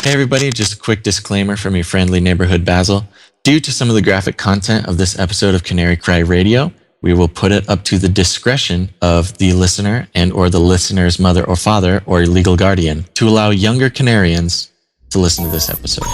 Hey everybody, just a quick disclaimer from your friendly neighborhood Basil. Due to some of the graphic content of this episode of Canary Cry Radio, we will put it up to the discretion of the listener and or the listener's mother or father or legal guardian to allow younger Canarians to listen to this episode.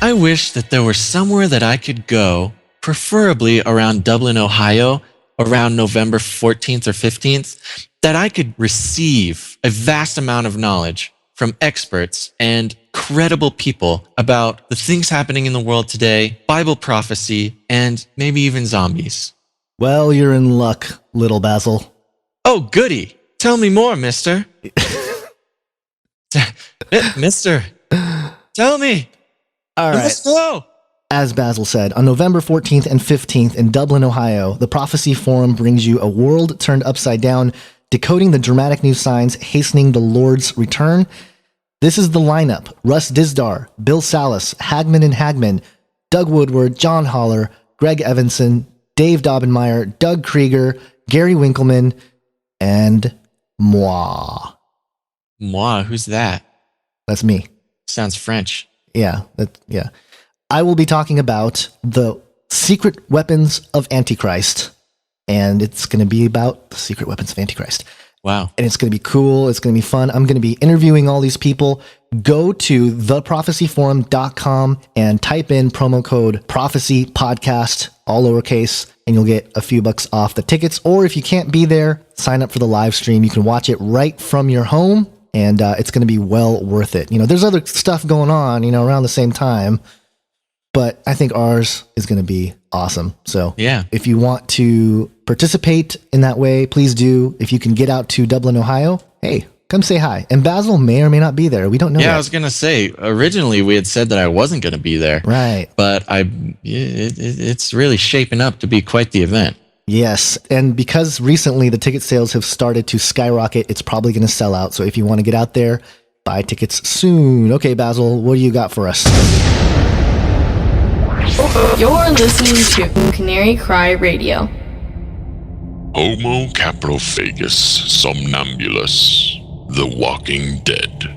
I wish that there were somewhere that I could go, preferably around Dublin, Ohio, around November 14th or 15th, that I could receive a vast amount of knowledge from experts and credible people about the things happening in the world today, Bible prophecy, and maybe even zombies. Well, you're in luck, little Basil. Oh, goody. Tell me more, mister. Mister, tell me. All right. Let's go. As Basil said, on November 14th and 15th in Dublin, Ohio, the Prophecy Forum brings you a world turned upside down, decoding the dramatic new signs, hastening the Lord's return. This is the lineup: Russ Dizdar, Bill Salas, Hagman and Hagman, Doug Woodward, John Holler, Greg Evanson, Dave Daubenmire, Doug Krieger, Gary Winkleman, and moi. Moi? Who's that? That's me. Sounds French. Yeah. I will be talking about the secret weapons of Antichrist, and it's going to be about the secret weapons of Antichrist. Wow. And it's going to be cool. It's going to be fun. I'm going to be interviewing all these people. Go to theprophecyforum.com and type in promo code prophecy podcast, all lowercase, and you'll get a few bucks off the tickets. Or if you can't be there, sign up for the live stream. You can watch it right from your home, and it's going to be well worth it. There's other stuff going on, around the same time, but I think ours is going to be awesome. So yeah, if you want to participate in that way, please do. If you can get out to Dublin, Ohio, hey, come say hi. And Basil may or may not be there. We don't know. Yeah, yet. I was going to say, originally we had said that I wasn't going to be there. Right. But it's really shaping up to be quite the event. Yes. And because recently the ticket sales have started to skyrocket, it's probably going to sell out. So if you want to get out there, buy tickets soon. Okay, Basil, what do you got for us? You're listening to Canary Cry Radio. Homo caprophagus somnambulus, the walking dead.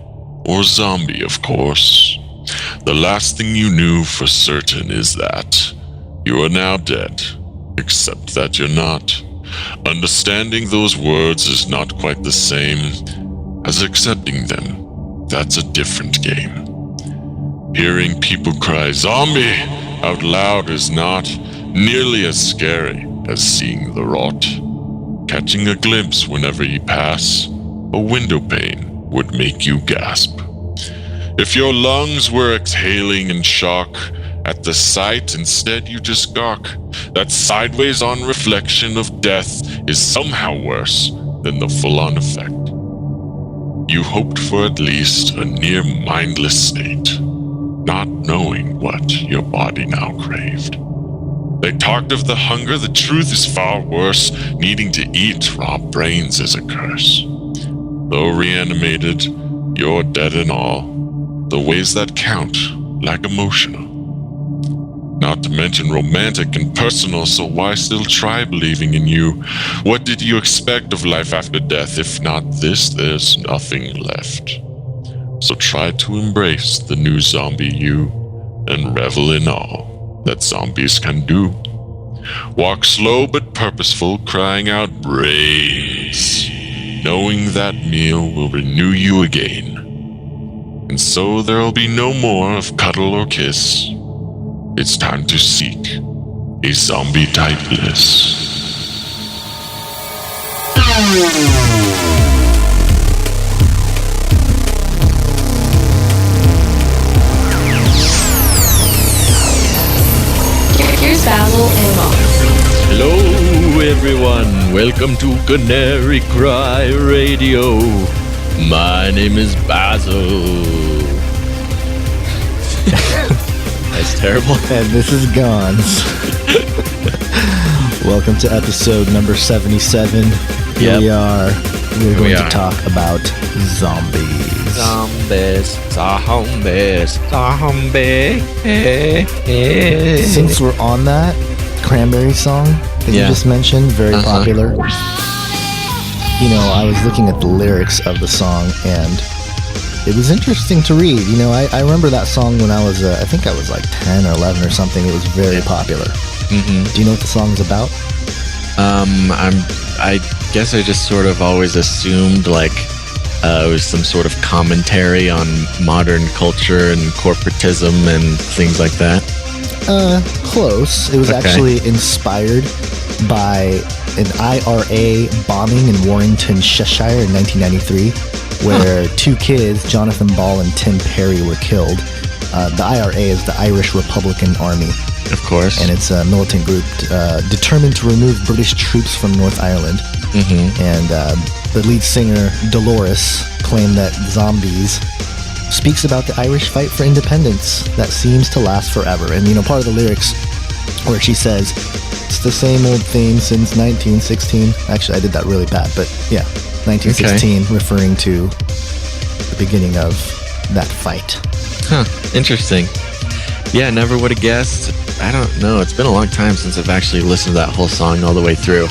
Or zombie, of course. The last thing you knew for certain is that you are now dead, except that you're not. Understanding those words is not quite the same as accepting them. That's a different game. Hearing people cry zombie out loud is not nearly as scary as seeing the rot. Catching a glimpse whenever you pass a window pane would make you gasp. If your lungs were exhaling in shock at the sight, instead you just gawk. That sideways on reflection of death is somehow worse than the full-on effect. You hoped for at least a near mindless state, not knowing what your body now craved. They talked of the hunger, the truth is far worse. Needing to eat raw brains is a curse. Though reanimated, you're dead and all. The ways that count lack emotional. Not to mention romantic and personal, so why still try believing in you? What did you expect of life after death? If not this, there's nothing left. So try to embrace the new zombie you and revel in all that zombies can do. Walk slow but purposeful, crying out brains, knowing that meal will renew you again. And so there'll be no more of cuddle or kiss. It's time to seek a zombie-type bliss. Here's Basil and Gonz. Hello, everyone. Welcome to Canary Cry Radio. My name is Basil. That's terrible. And this is Gonz. Welcome to episode number 77. Here we are. We're going to talk about zombies. Zombies. Since we're on that Cranberry song that you just mentioned, very popular. You know, I was looking at the lyrics of the song, and it was interesting to read. You know, I remember that song when I was, I think I was like 10 or 11 or something. It was very popular. Mm-hmm. Do you know what the song's about? I guess I just sort of always assumed like it was some sort of commentary on modern culture and corporatism and things like that. Close. It was actually inspired by an IRA bombing in Warrington, Cheshire in 1993, where two kids, Jonathan Ball and Tim Perry, were killed. The IRA is the Irish Republican Army. Of course. And it's a militant group determined to remove British troops from North Ireland. Mm-hmm. And the lead singer, Dolores, claimed that Zombies speaks about the Irish fight for independence that seems to last forever. And, you know, part of the lyrics where she says, it's the same old theme since 1916. Actually, I did that really bad, but yeah, 1916, referring to the beginning of that fight. Huh, interesting. Yeah, never would have guessed. I don't know. It's been a long time since I've actually listened to that whole song all the way through.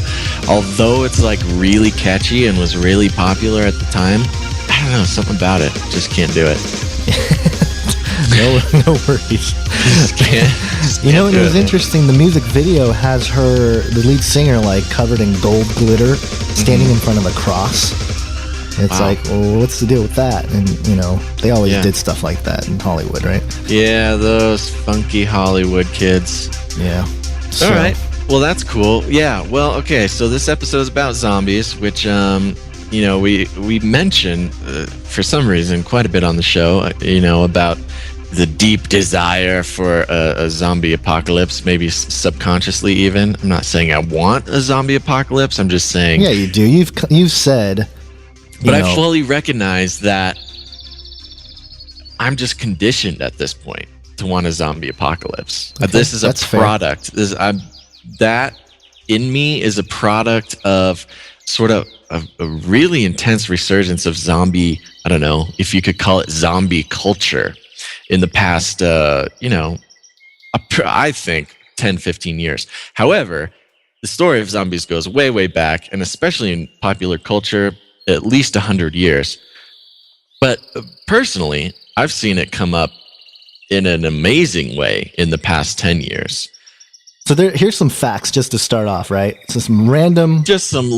Although it's like really catchy and was really popular at the time, I don't know, something about it. Just can't do it. No worries. You know, it was interesting. The music video has the lead singer, like covered in gold glitter, standing in front of a cross. It's like, well, what's the deal with that? And, you know, they always did stuff like that in Hollywood, right? Yeah, those funky Hollywood kids. Yeah. So. All right. Well, that's cool. Yeah. Well, okay. So this episode is about zombies, which, you know, we mentioned for some reason quite a bit on the show, you know, about the deep desire for a zombie apocalypse, maybe subconsciously even. I'm not saying I want a zombie apocalypse. I'm just saying. Yeah, you do. You've said. But I fully recognize that I'm just conditioned at this point to want a zombie apocalypse. Okay, this is a product. That in me is a product of sort of a really intense resurgence of zombie, I don't know if you could call it zombie culture in the past, you know, I think 10, 15 years. However, the story of zombies goes way, way back, and especially in popular culture, at least 100 years. But personally, I've seen it come up in an amazing way in the past 10 years. So here's some facts just to start off, right? So some random... Just some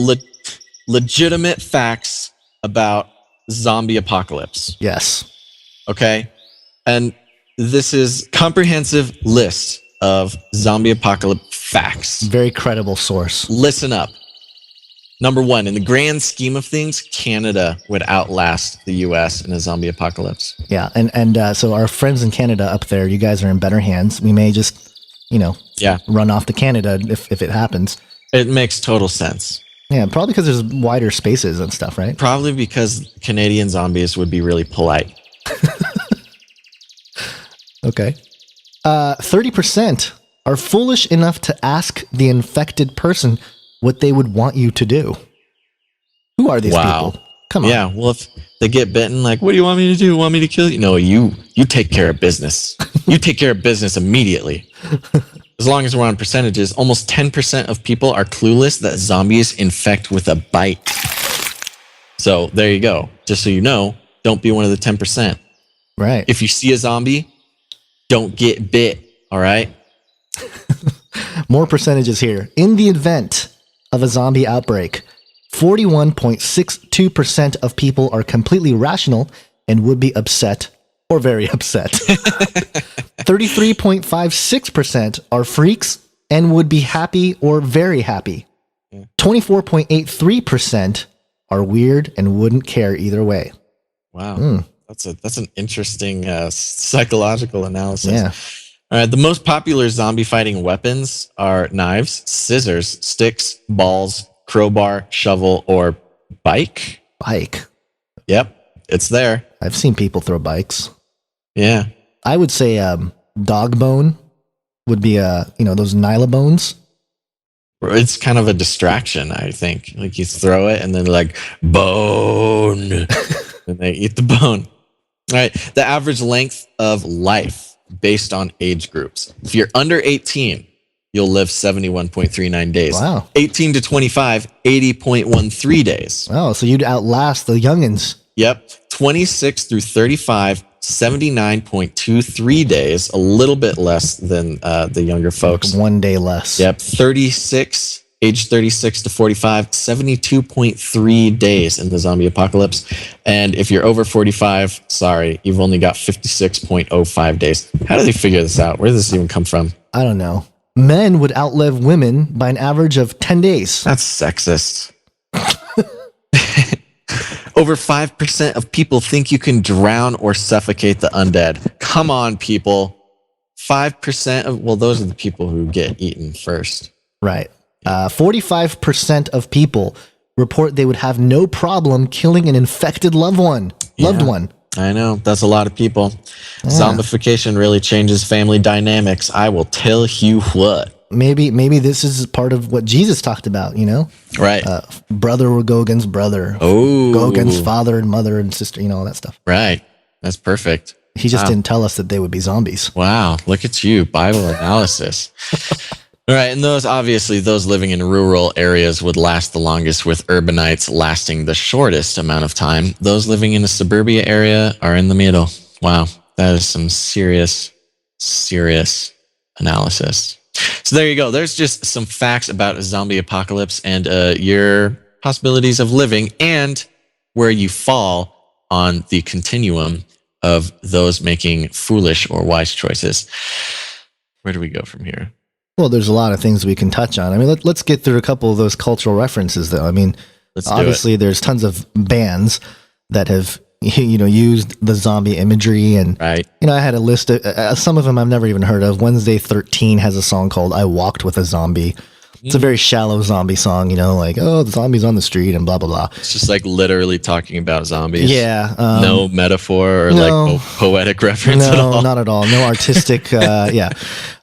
legitimate facts about zombie apocalypse. Yes. Okay? And this is comprehensive list of zombie apocalypse facts. Very credible source. Listen up. Number one, in the grand scheme of things, Canada would outlast the U.S. in a zombie apocalypse. Yeah, and so our friends in Canada up there, you guys are in better hands. We may just, you know, run off to Canada if it happens. It makes total sense. Yeah, probably because there's wider spaces and stuff, right? Probably because Canadian zombies would be really polite. Okay. 30% are foolish enough to ask the infected person what they would want you to do. Who are these people? Come on. Yeah, well, if they get bitten, like, what do you want me to do? Want me to kill you? No, you take care of business. You take care of business immediately. As long as we're on percentages, almost 10% of people are clueless that zombies infect with a bite. So there you go. Just so you know, don't be one of the 10%. Right. If you see a zombie, don't get bit. All right. More percentages here. In the event of a zombie outbreak, 41.62% of people are completely rational and would be upset or very upset. 33.56% are freaks and would be happy or very happy. 24.83% are weird and wouldn't care either way. Wow. That's an interesting psychological analysis. Yeah. All right, the most popular zombie fighting weapons are knives, scissors, sticks, balls, crowbar, shovel, or bike. Bike. Yep, it's there. I've seen people throw bikes. Yeah. I would say dog bone would be those Nyla bones. It's kind of a distraction, I think. Like you throw it and then like bone, and they eat the bone. All right, the average length of life based on age groups. If you're under 18, you'll live 71.39 days. Wow. 18 to 25, 80.13 days. Oh, so you'd outlast the youngins. Yep. 26 through 35, 79.23 days, a little bit less than the younger folks. 1 day less. Yep, age 36 to 45, 72.3 days in the zombie apocalypse. And if you're over 45, sorry, you've only got 56.05 days. How do they figure this out? Where does this even come from? I don't know. Men would outlive women by an average of 10 days. That's sexist. Over 5% of people think you can drown or suffocate the undead. Come on, people. 5% of, well, those are the people who get eaten first. Right. 45% of people report they would have no problem killing an infected loved one. I know. That's a lot of people. Yeah. Zombification really changes family dynamics. I will tell you what. Maybe this is part of what Jesus talked about, you know? Right. Brother will go against brother. Oh. Go against father and mother and sister, you know, all that stuff. Right. That's perfect. He just didn't tell us that they would be zombies. Wow. Look at you. Bible analysis. All right. And those living in rural areas would last the longest, with urbanites lasting the shortest amount of time. Those living in a suburbia area are in the middle. Wow. That is some serious analysis. So there you go. There's just some facts about a zombie apocalypse and your possibilities of living and where you fall on the continuum of those making foolish or wise choices. Where do we go from here? Well, there's a lot of things we can touch on. I mean, let's get through a couple of those cultural references, though. I mean, obviously, there's tons of bands that have, you know, used the zombie imagery, and right. You know, I had a list of some of them I've never even heard of. Wednesday 13 has a song called "I Walked with a Zombie." It's a very shallow zombie song, you know, like, oh, the zombie's on the street and blah blah blah. It's just like literally talking about zombies. Yeah, no metaphor or like poetic reference at all. No, not at all. No artistic. Yeah.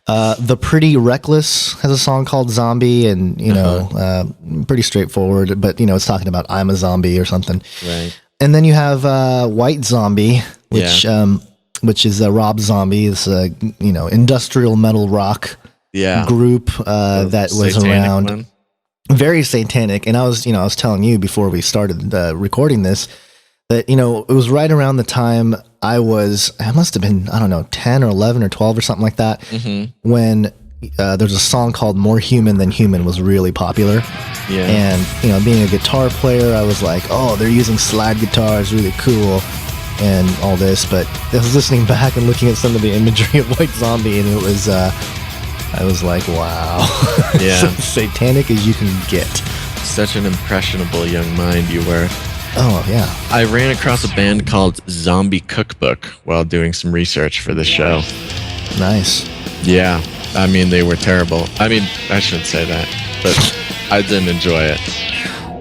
The Pretty Reckless has a song called Zombie, and, you know, pretty straightforward, but, you know, it's talking about I'm a zombie or something. Right. And then you have White Zombie, which is Rob Zombie. It's a, you know, industrial metal rock group that was around. One. Very satanic. And I was telling you before we started recording this that, you know, it was right around the time I must have been, I don't know, 10 or 11 or 12 or something like that, when there's a song called More Human Than Human was really popular. Yeah. And, you know, being a guitar player, I was like, oh, they're using slide guitars, really cool, and all this. But I was listening back and looking at some of the imagery of White Zombie, and it was, I was like, wow. Yeah. Satanic as you can get. Such an impressionable young mind you were. Oh, yeah. I ran across a band called Zombie Cookbook while doing some research for the show. Nice. Yeah. I mean, they were terrible. I mean, I shouldn't say that, but I didn't enjoy it.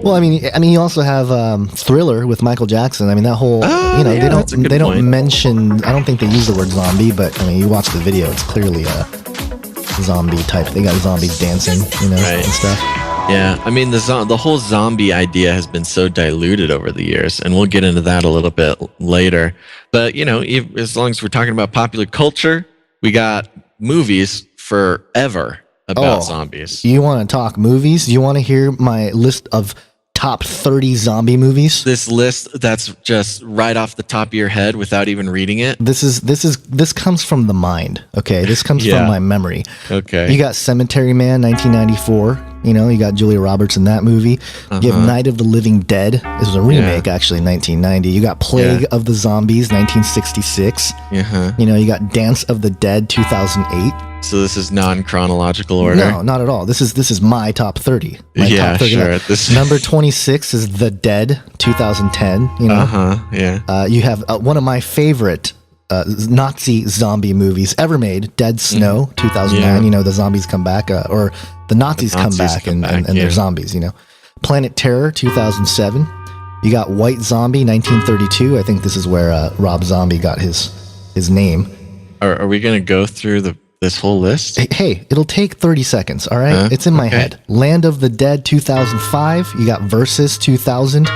Well, I mean, you also have Thriller with Michael Jackson. I mean, that whole, you know, they don't mention, I don't think they use the word zombie, but I mean, you watch the video, it's clearly a zombie type. They got zombies dancing, you know, and stuff. Yeah, I mean, the whole zombie idea has been so diluted over the years, and we'll get into that a little bit later. But, you know, as long as we're talking about popular culture, we got movies forever about zombies. You want to talk movies? You want to hear my list of top 30 zombie movies? This list that's just right off the top of your head without even reading it? This comes from the mind, okay? This comes from my memory. Okay. You got Cemetery Man, 1994. You know, you got Julia Roberts in that movie. You have Night of the Living Dead. This was a remake, actually, in 1990. You got Plague of the Zombies, 1966. You know, you got Dance of the Dead, 2008. So this is non-chronological order? No, not at all. This is my top 30. My top 30. Sure. Number 26 is The Dead, 2010. You know? You have one of my favorite Nazi zombie movies ever made, Dead Snow, 2009. You know, the zombies come back, or the Nazis come back and they're zombies, you know. Planet Terror, 2007. You got White Zombie, 1932. I think this is where Rob Zombie got his name. Are we going to go through this whole list? Hey, it'll take 30 seconds, all right? It's in my head. Land of the Dead, 2005. You got Versus, 2000.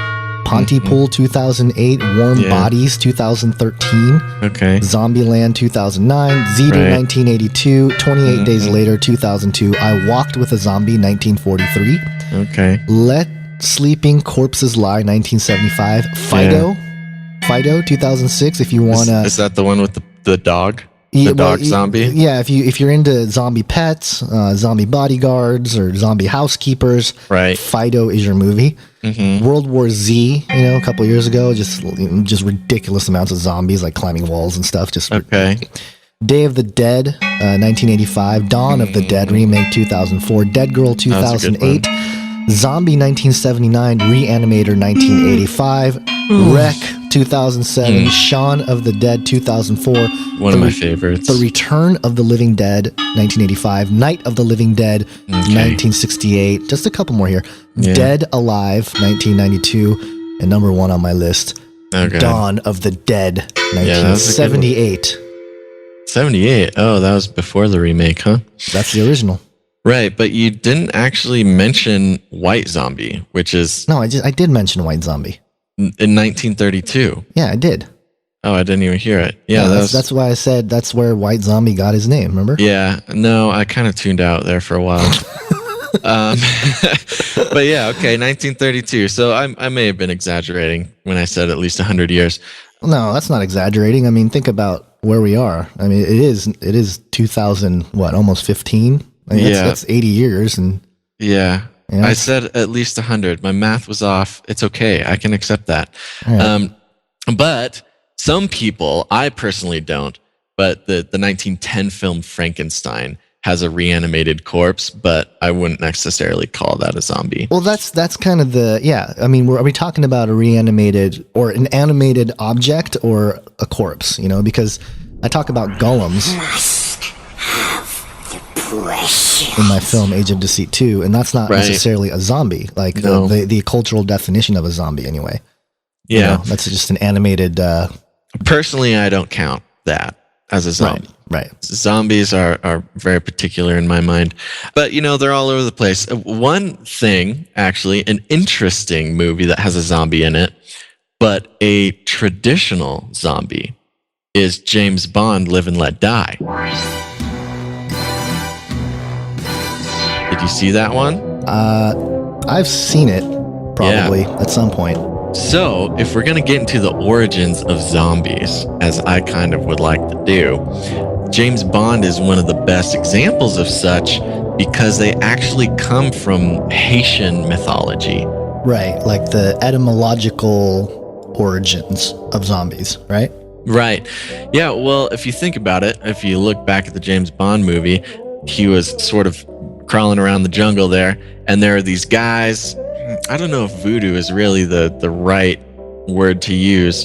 Pontypool, 2008. Warm Bodies, 2013. Okay. Zombieland, 2009. Zedo, 1982. 28 Days Later, 2002. I Walked with a Zombie, 1943. Okay. Let Sleeping Corpses Lie, 1975. Fido, Fido, 2006. If you want to, is that the one with the dog? The dog zombie? Yeah, if you're into zombie pets, zombie bodyguards, or zombie housekeepers, Right. Fido is your movie. World War Z, a couple years ago, just ridiculous amounts of zombies like climbing walls and stuff. Okay. Day of the Dead, 1985. Dawn of the Dead remake, 2004. Dead Girl, 2008. Zombie, 1979. Reanimator, 1985. Wreck, 2007. Shaun of the Dead, 2004. One of my favorites. The Return of the Living Dead, 1985. Night of the Living Dead, 1968. Just a couple more here. Yeah. Dead Alive, 1992. And number one on my list, Dawn of the Dead, 1978. 78. Oh, that was before the remake, huh? That's the original. Right, but you didn't actually mention White Zombie, which is... No, I did mention White Zombie. In 1932. Yeah, I did. Oh, I didn't even hear it. Yeah, that's why I said that's where White Zombie got his name, remember? Yeah, no, I kind of tuned out there for a while. But yeah, okay, 1932. So I may have been exaggerating when I said at least 100 years. No, that's not exaggerating. I mean, think about where we are. I mean, it is 2000, almost 15? I mean, that's 80 years. And yeah. I said at least 100. My math was off. It's okay. I can accept that. Right. But some people, I personally don't, but the 1910 film Frankenstein has a reanimated corpse, but I wouldn't necessarily call that a zombie. Well, that's kind of I mean, are we talking about a reanimated or an animated object or a corpse, because I talk about golems in my film Age of Deceit 2, and that's not necessarily a zombie, like the cultural definition of a zombie anyway. Yeah. That's just an animated... Personally, I don't count that as a zombie. Right. Zombies are very particular in my mind. But, they're all over the place. One thing, actually, an interesting movie that has a zombie in it, but a traditional zombie, is James Bond, Live and Let Die. Did you see that one? I've seen it, probably, at some point. So, if we're going to get into the origins of zombies, as I kind of would like to do, James Bond is one of the best examples of such because they actually come from Haitian mythology. Right, like the etymological origins of zombies, right? Right. Yeah, well, if you think about it, if you look back at the James Bond movie, he was sort of crawling around the jungle there, and there are these guys. I don't know if voodoo is really the right word to use,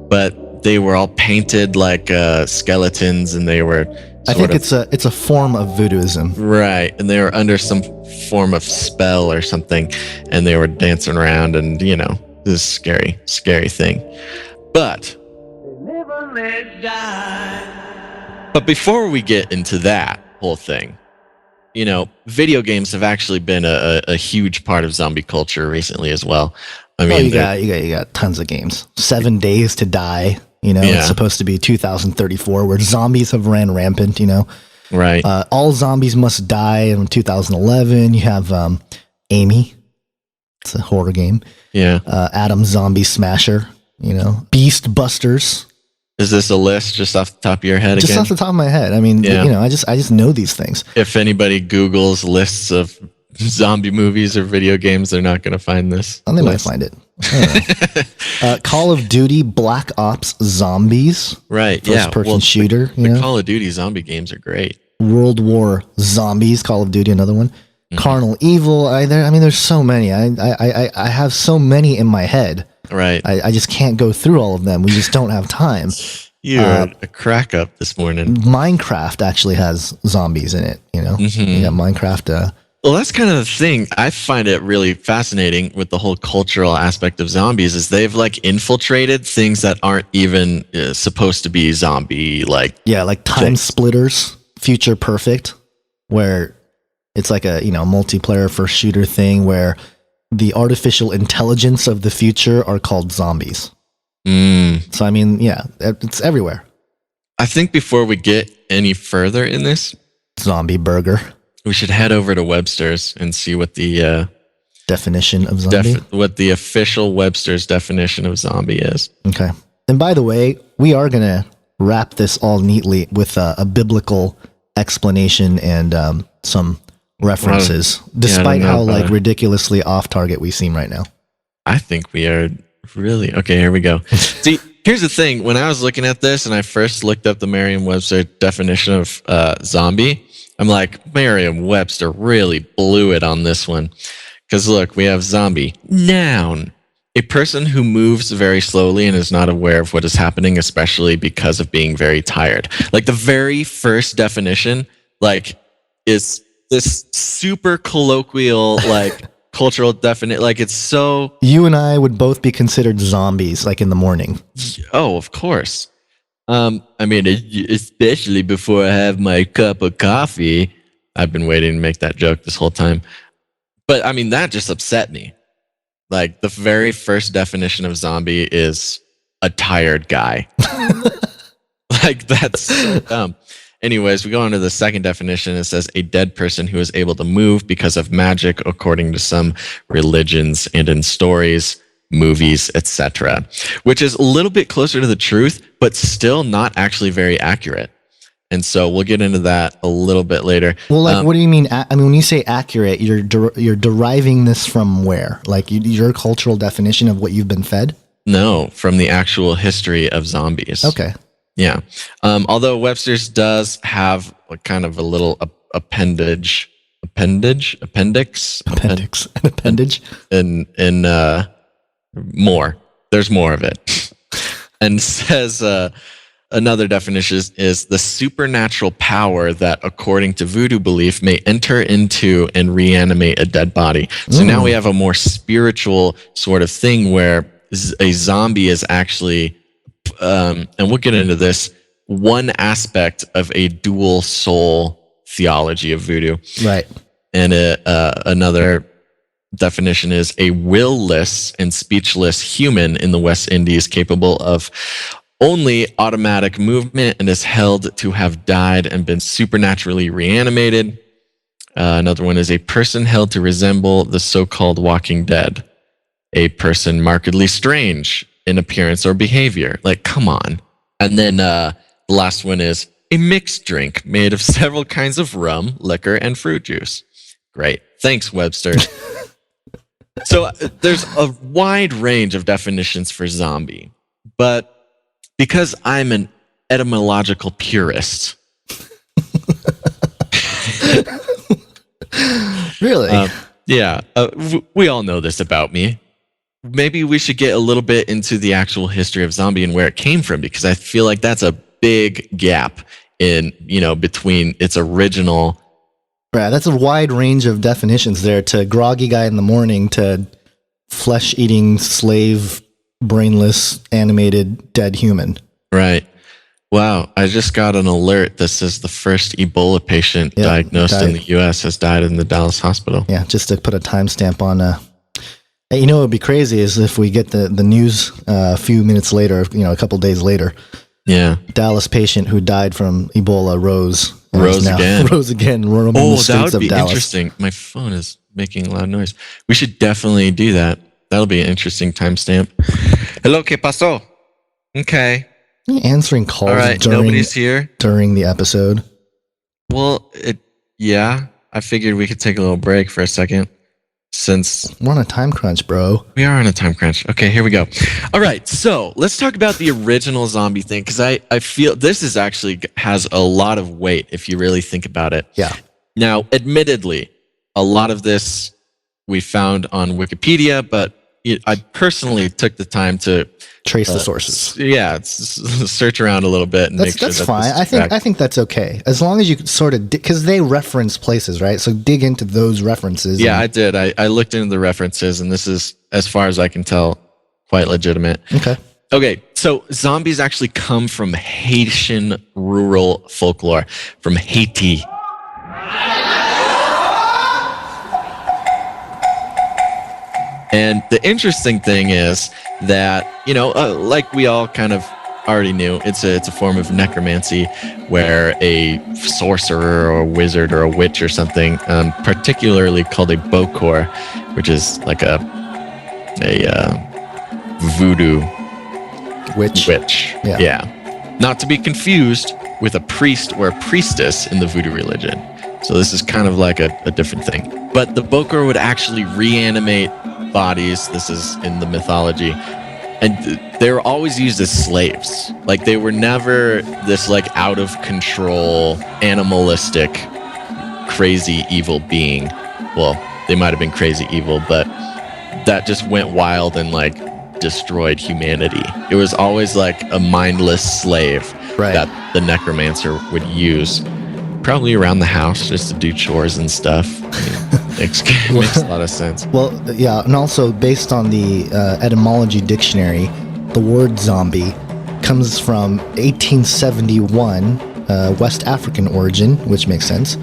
but they were all painted like skeletons, and they were I think it's a form of voodooism. Right, and they were under some form of spell or something, and they were dancing around, and this scary thing. But before we get into that whole thing, video games have actually been a huge part of zombie culture recently as well. I mean, you got tons of games. 7 Days to Die. It's supposed to be 2034, where zombies have ran rampant. Right. All Zombies Must Die in 2011. You have Amy. It's a horror game. Yeah. Adam Zombie Smasher. Beast Busters. Is this a list just off the top of your head again? Just off the top of my head. I mean, I just know these things. If anybody Googles lists of zombie movies or video games, they're not going to find this. Oh, they might find it. Call of Duty Black Ops Zombies. Right, First-person shooter. The Call of Duty zombie games are great. World War Zombies, Call of Duty, another one. Carnal Evil. There's so many. I have so many in my head. Right. I just can't go through all of them. We just don't have time. You're a crack up this morning. Minecraft actually has zombies in it. You got Minecraft. Well, that's kind of the thing. I find it really fascinating with the whole cultural aspect of zombies is they've infiltrated things that aren't even supposed to be zombie like Time Splitters, Future Perfect, where it's like a multiplayer first shooter thing where the artificial intelligence of the future are called zombies. So I mean, it's everywhere. I think before we get any further in this, Zombie Burger, we should head over to Webster's and see what the definition of zombie, what the official Webster's definition of zombie is. Okay. And by the way, we are going to wrap this all neatly with a biblical explanation and some references, despite how like ridiculously off target we seem right now. I think we are really okay. Here we go. See, here's the thing. When I was looking at this and I first looked up the Merriam-Webster definition of zombie, I'm like, Merriam-Webster really blew it on this one. Because look, we have zombie, noun, a person who moves very slowly and is not aware of what is happening, especially because of being very tired. Like the very first definition, like, is this super colloquial, like cultural definition. Like it's so. You and I would both be considered zombies, like in the morning. Oh, of course. I mean, especially before I have my cup of coffee. I've been waiting to make that joke this whole time. But I mean, that just upset me. Like the very first definition of zombie is a tired guy. Like that's so dumb. Anyways, we go on to the second definition. It says a dead person who is able to move because of magic, according to some religions and in stories, movies, etc., which is a little bit closer to the truth, but still not actually very accurate. And so we'll get into that a little bit later. Well, like, what do you mean? I mean, when you say accurate, you're deriving this from where? Like your cultural definition of what you've been fed? No, from the actual history of zombies. Okay. Yeah. Although Webster's does have a kind of a little appendix, and more. There's more of it, and says. Another definition is the supernatural power that, according to voodoo belief, may enter into and reanimate a dead body. So now we have a more spiritual sort of thing where a zombie is actually, and we'll get into this, one aspect of a dual soul theology of voodoo. Right. And another definition is a will-less and speechless human in the West Indies capable of only automatic movement and is held to have died and been supernaturally reanimated. Another one is a person held to resemble the so-called walking dead. A person markedly strange in appearance or behavior. Like, come on. And then the last one is a mixed drink made of several kinds of rum, liquor, and fruit juice. Great. Thanks, Webster. So there's a wide range of definitions for zombie, but because I'm an etymological purist. Really? Yeah. We all know this about me. Maybe we should get a little bit into the actual history of zombie and where it came from, because I feel like that's a big gap in, between its original. Right. That's a wide range of definitions there, to groggy guy in the morning to flesh-eating slave, brainless, animated, dead human. Right. Wow. I just got an alert that says the first Ebola patient diagnosed in the U.S. has died in the Dallas hospital. Yeah, just to put a timestamp on. What would be crazy is if we get the news a few minutes later, a couple days later. Yeah. Dallas patient who died from Ebola rose again. Roaming the streets that would be Dallas. Interesting. My phone is making a loud noise. We should definitely do that. That'll be an interesting timestamp. Hello, ¿qué pasó? Okay. Answering calls. All right, nobody's here during the episode. Well, I figured we could take a little break for a second, since we're on a time crunch, bro. We are on a time crunch. Okay, here we go. All right, so let's talk about the original zombie thing, because I feel this is actually has a lot of weight if you really think about it. Yeah. Now, admittedly, a lot of this we found on Wikipedia, but I personally took the time to trace the sources. Yeah, search around a little bit and make sure that's fine. I think that's okay, as long as you sort of, because they reference places, right? So dig into those references. Yeah, I did. I looked into the references, and this is, as far as I can tell, quite legitimate. Okay, so zombies actually come from Haitian rural folklore, from Haiti. And the interesting thing is that, like we all kind of already knew, it's a form of necromancy where a sorcerer or a wizard or a witch or something, particularly called a bokor, which is like a voodoo Witch. Yeah. Not to be confused with a priest or a priestess in the Voodoo religion. So this is kind of like a different thing. But the Bokor would actually reanimate bodies. This is in the mythology. And they were always used as slaves. Like, they were never this like out of control, animalistic, crazy evil being. Well, they might have been crazy evil, but that just went wild and like destroyed humanity. It was always like a mindless slave that the necromancer would use, probably around the house just to do chores and stuff. Makes a lot of sense. Well, yeah, and also based on the etymology dictionary, the word zombie comes from 1871, West African origin, which makes sense.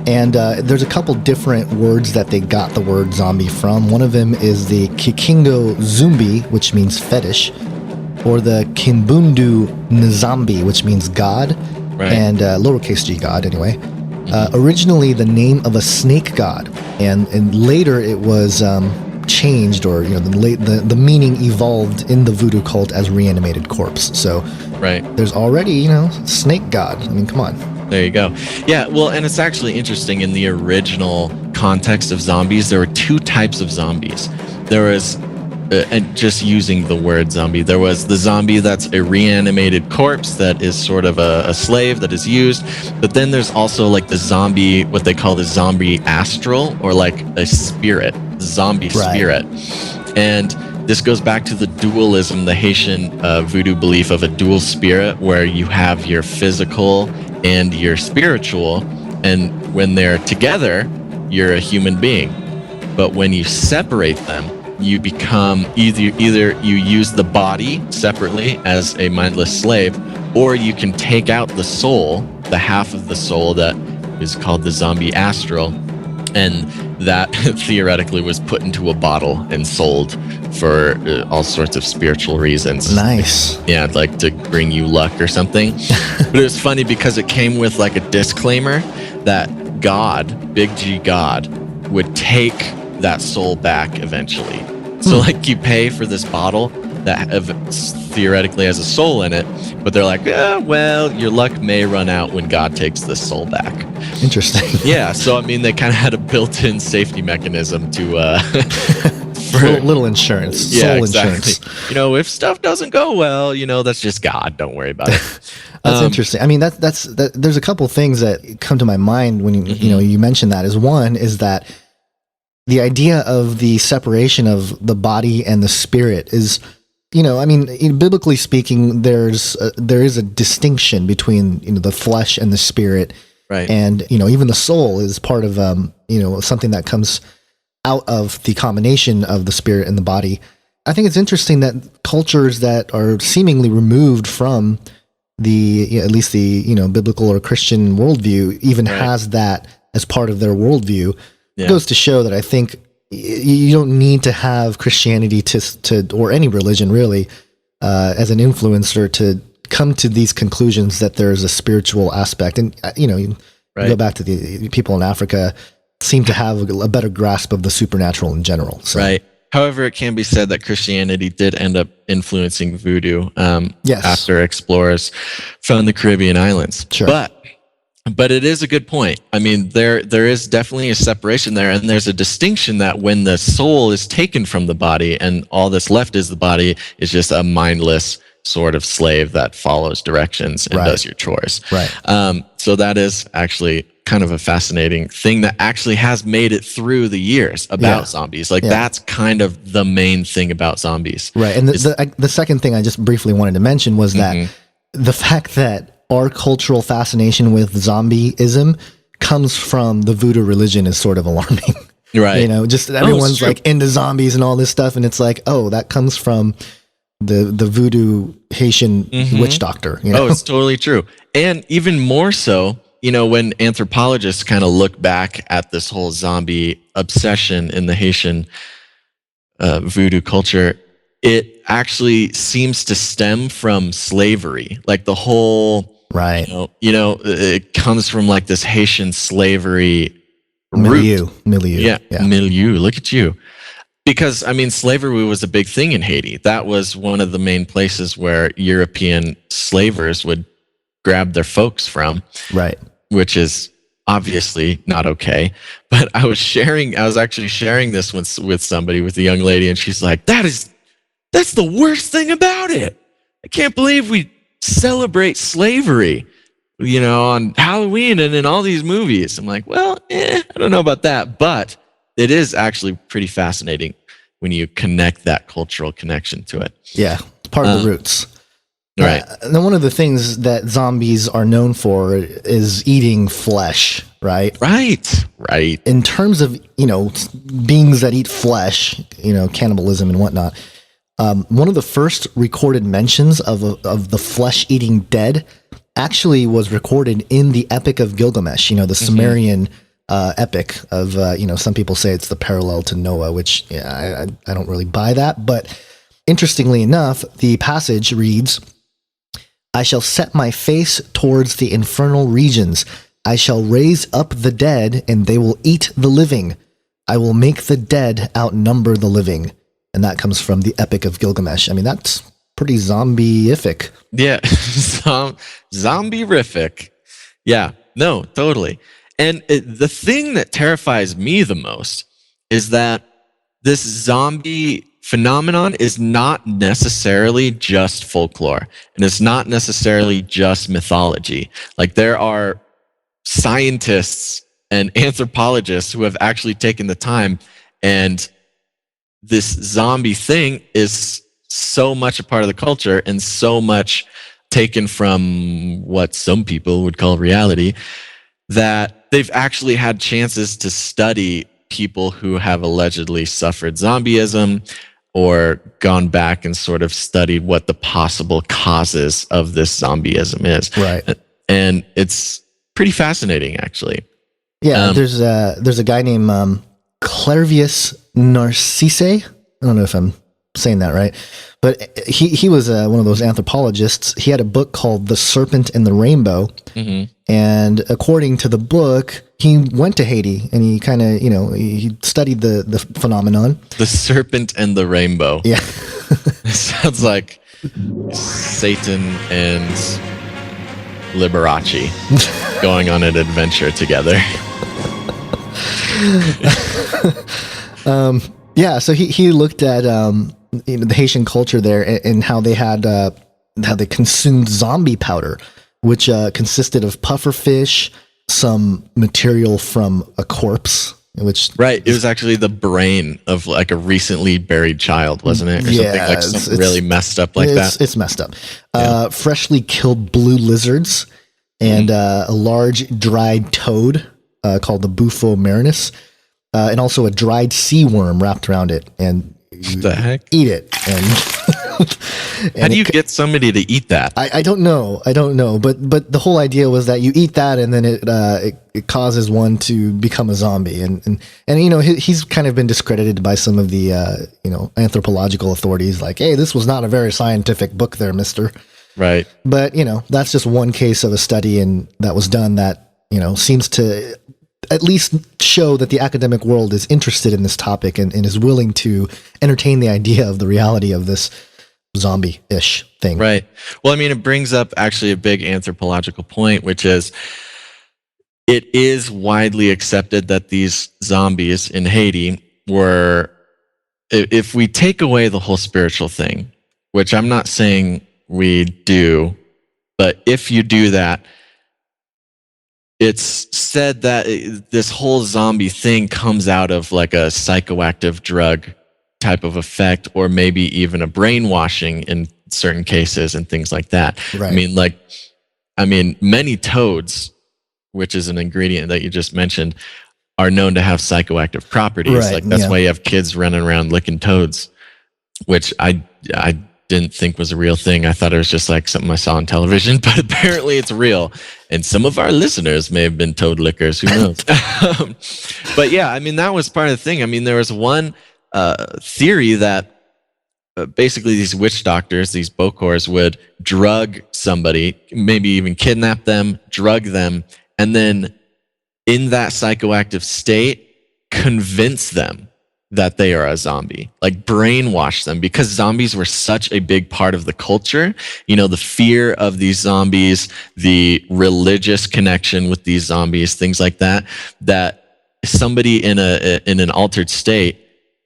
And there's a couple different words that they got the word zombie from. One of them is the Kikingo Zumbi, which means fetish, or the Kimbundu Nzambi, which means God, and lowercase g God, anyway. Originally the name of a snake god, and later it was changed, or the meaning evolved in the voodoo cult as reanimated corpse. So there's already snake god. I mean, come on. There you go. Yeah, well, and it's actually interesting, in the original context of zombies, there were two types of zombies. There was, and just using the word zombie, there was the zombie that's a reanimated corpse that is sort of a slave that is used, but then there's also like the zombie, what they call the zombie astral, or like a spirit, zombie spirit. And this goes back to the dualism, the Haitian voodoo belief of a dual spirit, where you have your physical and your spiritual, and when they're together, you're a human being. But when you separate them, you become either you use the body separately as a mindless slave, or you can take out the soul, the half of the soul that is called the zombie astral, and that theoretically was put into a bottle and sold for all sorts of spiritual reasons. Nice. Yeah, like to bring you luck or something. But it was funny because it came with like a disclaimer that God, big G God, would take that soul back eventually. So like you pay for this bottle that theoretically has a soul in it, but they're like, well, your luck may run out when God takes the soul back. Interesting. Yeah, so I mean, they kind of had a built-in safety mechanism to for little insurance, soul insurance. If stuff doesn't go well, that's just God. Don't worry about it. That's interesting. I mean, that's there's a couple things that come to my mind when you mention that. One is that the idea of the separation of the body and the spirit is, biblically speaking, there is a distinction between the flesh and the spirit, right? And even the soul is part of something that comes out of the combination of the spirit and the body. I think it's interesting that cultures that are seemingly removed from the at least the biblical or Christian worldview even has that as part of their worldview. It goes to show that I think you don't need to have Christianity to or any religion really as an influencer to come to these conclusions that there's a spiritual aspect. And you go back to the people in Africa seem to have a better grasp of the supernatural in general. So. Right. However, it can be said that Christianity did end up influencing voodoo after explorers found the Caribbean islands. Sure. But it is a good point. I mean, there is definitely a separation there, and there's a distinction that when the soul is taken from the body and all that's left is the body, is just a mindless sort of slave that follows directions and does your chores. Right. So that is actually kind of a fascinating thing that actually has made it through the years about zombies. Like that's kind of the main thing about zombies. Right. And the second thing I just briefly wanted to mention was that the fact that our cultural fascination with zombieism comes from the voodoo religion is sort of alarming. Right. Just everyone's like into zombies and all this stuff. And it's like, oh, that comes from the voodoo Haitian witch doctor. Oh, it's totally true. And even more so, when anthropologists kind of look back at this whole zombie obsession in the Haitian voodoo culture, it actually seems to stem from slavery. Like the whole, it comes from like this Haitian slavery milieu. Yeah, milieu. Look at you. Because, I mean, slavery was a big thing in Haiti. That was one of the main places where European slavers would grab their folks from. Right. Which is obviously not okay. But I was actually sharing this with somebody, with a young lady, and she's like, that's the worst thing about it. I can't believe we celebrate slavery, on Halloween and in all these movies. I'm like, well, I don't know about that, but it is actually pretty fascinating when you connect that cultural connection to it. Yeah, it's part of the roots. Right. And then one of the things that zombies are known for is eating flesh, right? Right. In terms of, beings that eat flesh, cannibalism and whatnot, one of the first recorded mentions of the flesh-eating dead actually was recorded in the Epic of Gilgamesh, the Sumerian epic of, some people say it's the parallel to Noah, which I don't really buy that. But interestingly enough, the passage reads, I shall set my face towards the infernal regions. I shall raise up the dead, and they will eat the living. I will make the dead outnumber the living. And that comes from the Epic of Gilgamesh. I mean, that's pretty zombie-ific. Yeah, zombie-rific. Yeah, no, totally. And the thing that terrifies me the most is that this zombie phenomenon is not necessarily just folklore, and it's not necessarily just mythology. Like, there are scientists and anthropologists who have actually taken the time, and this zombie thing is so much a part of the culture and so much taken from what some people would call reality, that they've actually had chances to study people who have allegedly suffered zombieism, or gone back and sort of studied what the possible causes of this zombieism is. Right. And it's pretty fascinating, actually. Yeah, there's a guy named Clervius Narcisse. I don't know if I'm saying that right, but he was one of those anthropologists. He had a book called The Serpent and the Rainbow. Mm-hmm. And according to the book, he went to Haiti and he kind of, he studied the phenomenon. The Serpent and the Rainbow. Yeah. It sounds like Satan and Liberace going on an adventure together. Yeah, so he looked at the Haitian culture there and how they had how they consumed zombie powder, which consisted of puffer fish, some material from a corpse, which it was actually the brain of like a recently buried child, wasn't it? Or yeah, something really messed up like that. It's messed up. Yeah. Freshly killed blue lizards and a large dried toad called the Bufo marinus. And also a dried sea worm wrapped around it, and the heck? Eat it. And how do you get somebody to eat that? I don't know. But the whole idea was that you eat that, and then it causes one to become a zombie. And he's kind of been discredited by some of the anthropological authorities, like, hey, this was not a very scientific book, there, Mister. Right. But that's just one case of a study and that was done that seems to at least show that the academic world is interested in this topic and is willing to entertain the idea of the reality of this zombie-ish thing. Right. Well, I mean, it brings up actually a big anthropological point, which is it is widely accepted that these zombies in Haiti were, if we take away the whole spiritual thing, which I'm not saying we do, but if you do that, it's said that this whole zombie thing comes out of like a psychoactive drug type of effect, or maybe even a brainwashing in certain cases and things like that. Right. I mean, many toads, which is an ingredient that you just mentioned, are known to have psychoactive properties. Right, like that's why you have kids running around licking toads, which I didn't think was a real thing. I thought it was just like something I saw on television, but apparently it's real. And some of our listeners may have been toad lickers, who knows? But yeah, I mean, that was part of the thing. I mean, there was one theory that basically these witch doctors, these bokors, would drug somebody, maybe even kidnap them, drug them, and then in that psychoactive state, convince them that they are a zombie, like brainwash them, because zombies were such a big part of the culture. You know, the fear of these zombies, the religious connection with these zombies, things like that, that somebody in an altered state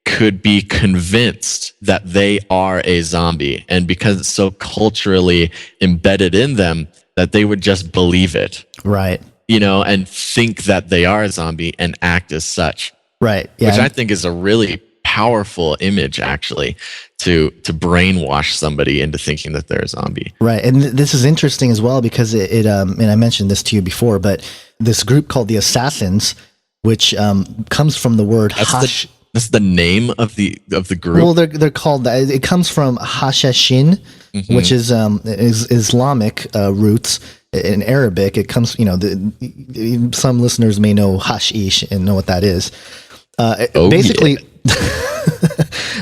could be convinced that they are a zombie. And because it's so culturally embedded in them, that they would just believe it. Right. You know, and think that they are a zombie and act as such. Right. Yeah. Which I think is a really powerful image, actually, to brainwash somebody into thinking that they're a zombie. Right. And this is interesting as well, because it and I mentioned this to you before, but this group called the Assassins, which comes from the word that's the name of the group. Well, they're called that. It comes from Hashashin, which is Islamic roots. In Arabic, it comes, some listeners may know hashish and know what that is.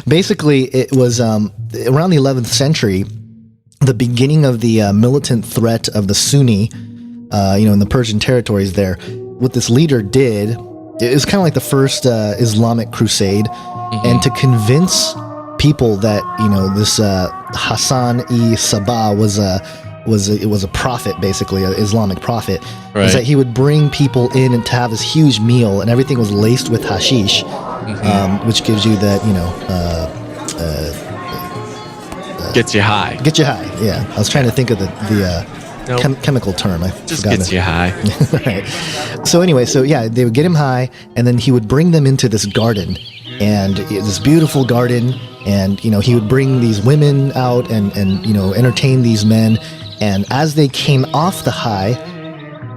Basically, it was around the 11th century, the beginning of the militant threat of the Sunni, in the Persian territories there. What this leader did, it was kind of like the first Islamic crusade, and to convince people that, this Hassan-i-Sabah was a prophet, basically, an Islamic prophet, was that he would bring people in and to have this huge meal, and everything was laced with hashish, which gives you that, gets you high. Get you high, yeah. I was trying to think of the chemical term. I just gets you high. Right. So anyway, they would get him high, and then he would bring them into this garden, and this beautiful garden, and he would bring these women out and entertain these men. And as they came off the high,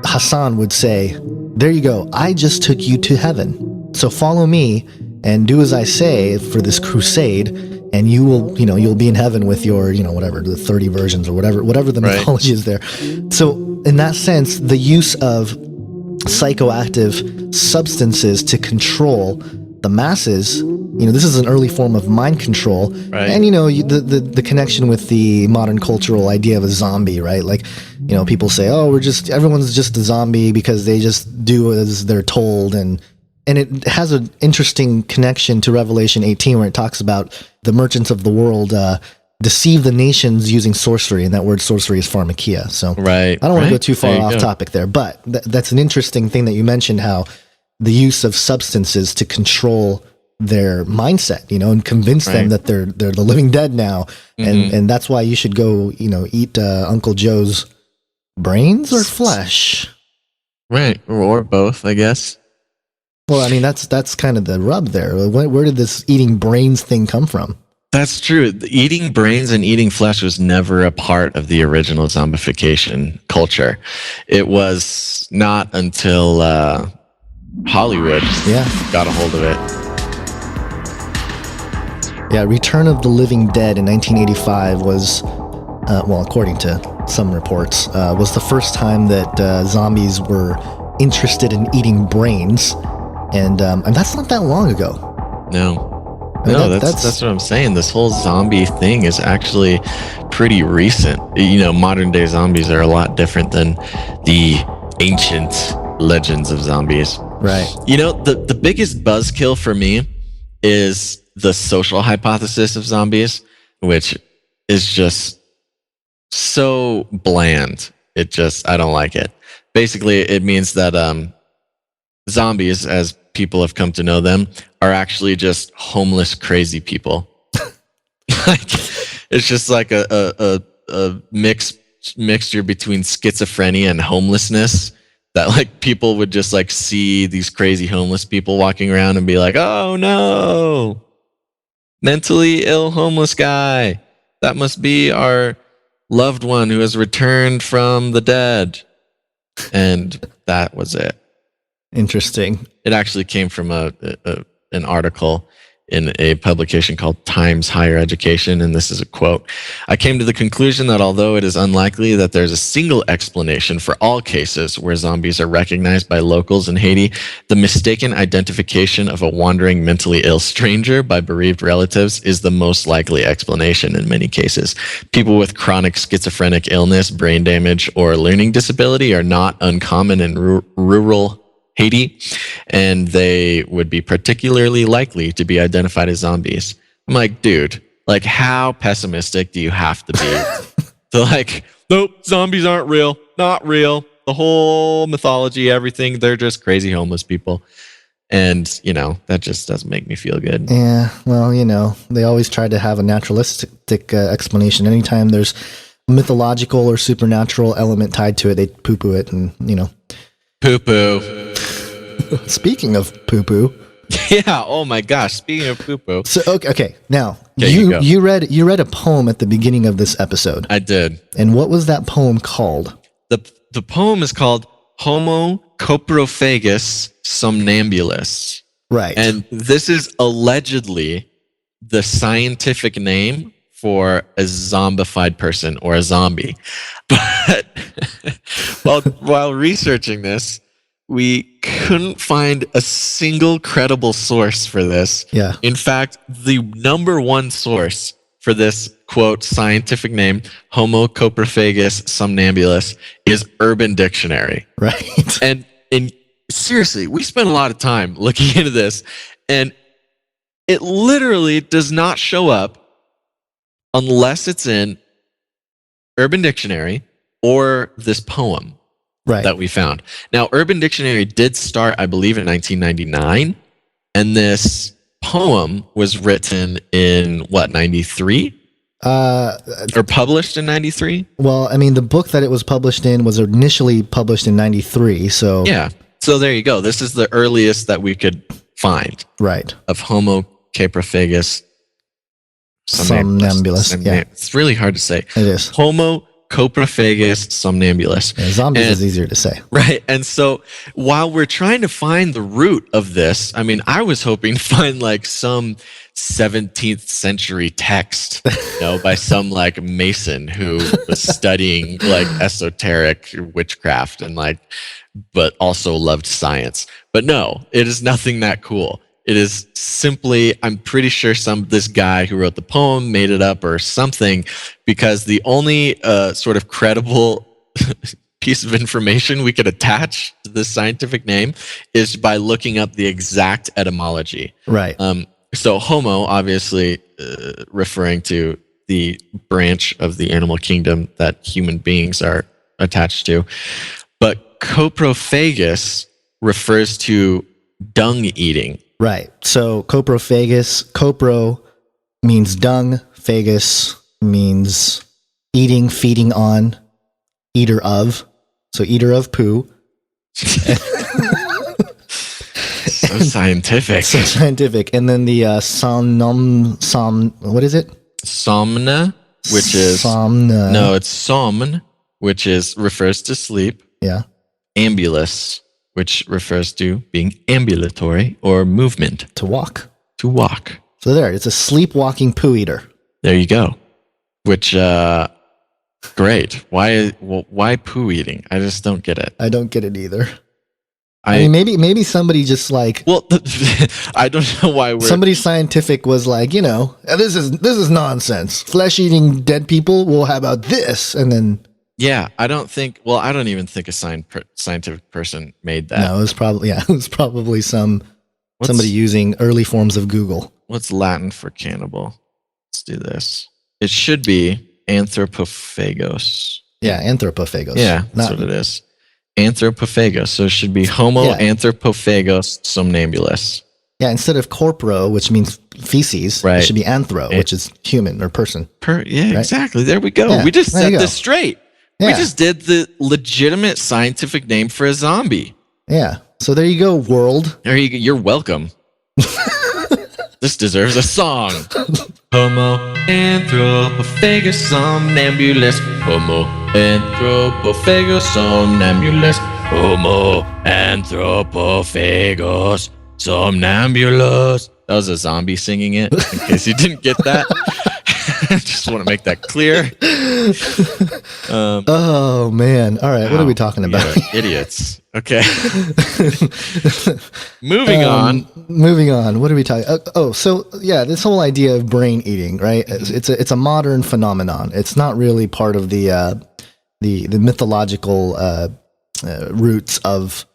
Hassan would say, "There you go. I just took you to heaven. So follow me and do as I say for this crusade, and you will, you'll be in heaven with your, whatever, the 30 versions or whatever the mythology is there." So in that sense, the use of psychoactive substances to control the masses, this is an early form of mind control. Right. And, the connection with the modern cultural idea of a zombie, right? Like, people say, oh, everyone's just a zombie because they just do as they're told. And it has an interesting connection to Revelation 18, where it talks about the merchants of the world deceive the nations using sorcery. And that word sorcery is pharmakia. So I don't want to go too far off topic there, but that's an interesting thing that you mentioned, how the use of substances to control their mindset, and convince them that they're the living dead now, and that's why you should go, eat Uncle Joe's brains or flesh, right, or both, I guess. Well, I mean, that's kind of the rub there. Where did this eating brains thing come from? That's true. Eating brains and eating flesh was never a part of the original zombification culture. It was not until Hollywood got a hold of it. Yeah, Return of the Living Dead in 1985 was, according to some reports, was the first time that zombies were interested in eating brains, and that's not that long ago. No, that's what I'm saying. This whole zombie thing is actually pretty recent. Modern day zombies are a lot different than the ancient legends of zombies. Right. The biggest buzzkill for me is the social hypothesis of zombies, which is just so bland. I don't like it. Basically, it means that zombies, as people have come to know them, are actually just homeless, crazy people. It's just like a mixture between schizophrenia and homelessness. That people would just see these crazy homeless people walking around and be like, "Oh no, mentally ill homeless guy. That must be our loved one who has returned from the dead." And that was it. Interesting. It actually came from an article in a publication called Times Higher Education, and this is a quote. "I came to the conclusion that although it is unlikely that there's a single explanation for all cases where zombies are recognized by locals in Haiti, the mistaken identification of a wandering mentally ill stranger by bereaved relatives is the most likely explanation in many cases. People with chronic schizophrenic illness, brain damage, or learning disability are not uncommon in rural Haiti, and they would be particularly likely to be identified as zombies. I'm like, dude, like how pessimistic do you have to be? To like, nope, zombies aren't real, not real. The whole mythology, everything, they're just crazy homeless people. And, you know, that just doesn't make me feel good. Yeah, well, you know, they always try to have a naturalistic explanation. Anytime there's a mythological or supernatural element tied to it, they poo-poo it and, you know. Poo-poo. Speaking of poo-poo. Yeah, oh my gosh, speaking of poo-poo. So, okay, now, Okay, you read a poem at the beginning of this episode. I did. And what was that poem called? The poem is called Homo coprophagus somnambulus. Right. And this is allegedly the scientific name for a zombified person or a zombie. But while researching this, we couldn't find a single credible source for this. Yeah. In fact, the number one source for this, quote, scientific name, Homo coprophagus somnambulus, is Urban Dictionary. Right. And seriously, we spent a lot of time looking into this, and it literally does not show up unless it's in Urban Dictionary or this poem that we found. Now, Urban Dictionary did start, I believe, in 1999, and this poem was written in, 93? Or published in 93? Well, I mean, the book that it was published in was initially published in 93, so... Yeah, so there you go. This is the earliest that we could find. Right. Of Homo coprophagus somnambulus. Yeah. It's really hard to say. It is. Homo coprophagus somnambulus. Yeah, zombies is easier to say. Right. And so while we're trying to find the root of this, I mean, I was hoping to find like some 17th century text, you know, by some like Mason who was studying like esoteric witchcraft and like, but also loved science. But no, it is nothing that cool. It is simply, I'm pretty sure this guy who wrote the poem made it up or something, because the only sort of credible piece of information we could attach to this scientific name is by looking up the exact etymology. Right. So Homo, obviously referring to the branch of the animal kingdom that human beings are attached to. But coprophagus refers to dung eating. Right. So coprophagus, copro means dung, phagus means eating, feeding on, eater of. So eater of poo. So scientific. So scientific. And then the what is it? Somna, which is somna. No, it's somn, which refers to sleep. Yeah. Ambulus, which refers to being ambulatory or movement. To walk. To walk. So there, it's a sleepwalking poo eater. There you go. Which, great. Why poo eating? I just don't get it. I don't get it either. I mean, maybe somebody just like... Well, I don't know why somebody scientific was like, you know, this is nonsense. Flesh-eating dead people, well, how about this? And then... Yeah, I don't even think a scientific person made that. No, it was probably somebody using early forms of Google. What's Latin for cannibal? Let's do this. It should be anthropophagos. Yeah, anthropophagos. Yeah, that's what it is. Anthropophagos. So it should be Homo anthropophagos somnambulus. Yeah, instead of corporo, which means feces, it should be anthro, which is human or person. Exactly. There we go. Yeah, we just set this straight. Yeah. We just did the legitimate scientific name for a zombie. Yeah. So there you go, world. There you go. You're welcome. This deserves a song. Homo anthropophagous somnambulus. Homo anthropophagous somnambulus. Homo anthropophagos somnambulus. That was a zombie singing it, in case you didn't get that. I just want to make that clear. Oh, man. All right. What are we talking about? Idiots. Okay. Moving on. What are we talking? So yeah, this whole idea of brain eating, right? It's a modern phenomenon. It's not really part of the mythological roots of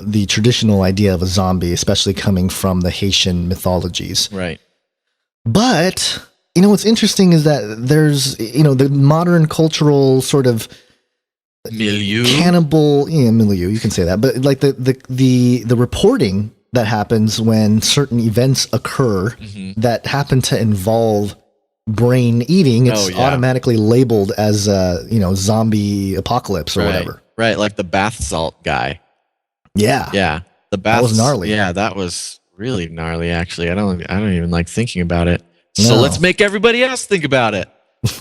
the traditional idea of a zombie, especially coming from the Haitian mythologies. Right. But, what's interesting is that there's, the modern cultural sort of Milieu. cannibal, milieu, you can say that, but like the reporting that happens when certain events occur that happen to involve brain eating, it's automatically labeled as zombie apocalypse or whatever. Right, like the bath salt guy. Yeah. Yeah. The bath That was gnarly. Yeah, that was really gnarly actually. I don't even like thinking about it. So No. let's make everybody else think about it.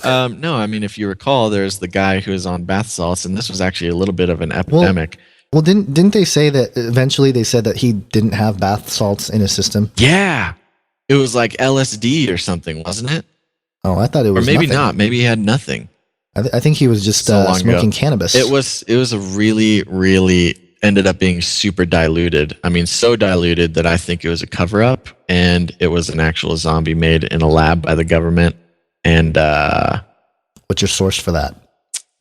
No, I mean, if you recall, there's the guy who is on bath salts, and this was actually a little bit of an epidemic. Well, didn't they say that eventually they said that he didn't have bath salts in his system? Yeah. It was like LSD or something, wasn't it? Oh, I thought it was Or maybe nothing. not. Maybe he had nothing. I think he was just So long smoking ago. cannabis. It was a really, really ended up being super diluted. I mean, so diluted that I think it was a cover up, and it was an actual zombie made in a lab by the government. And What's your source for that?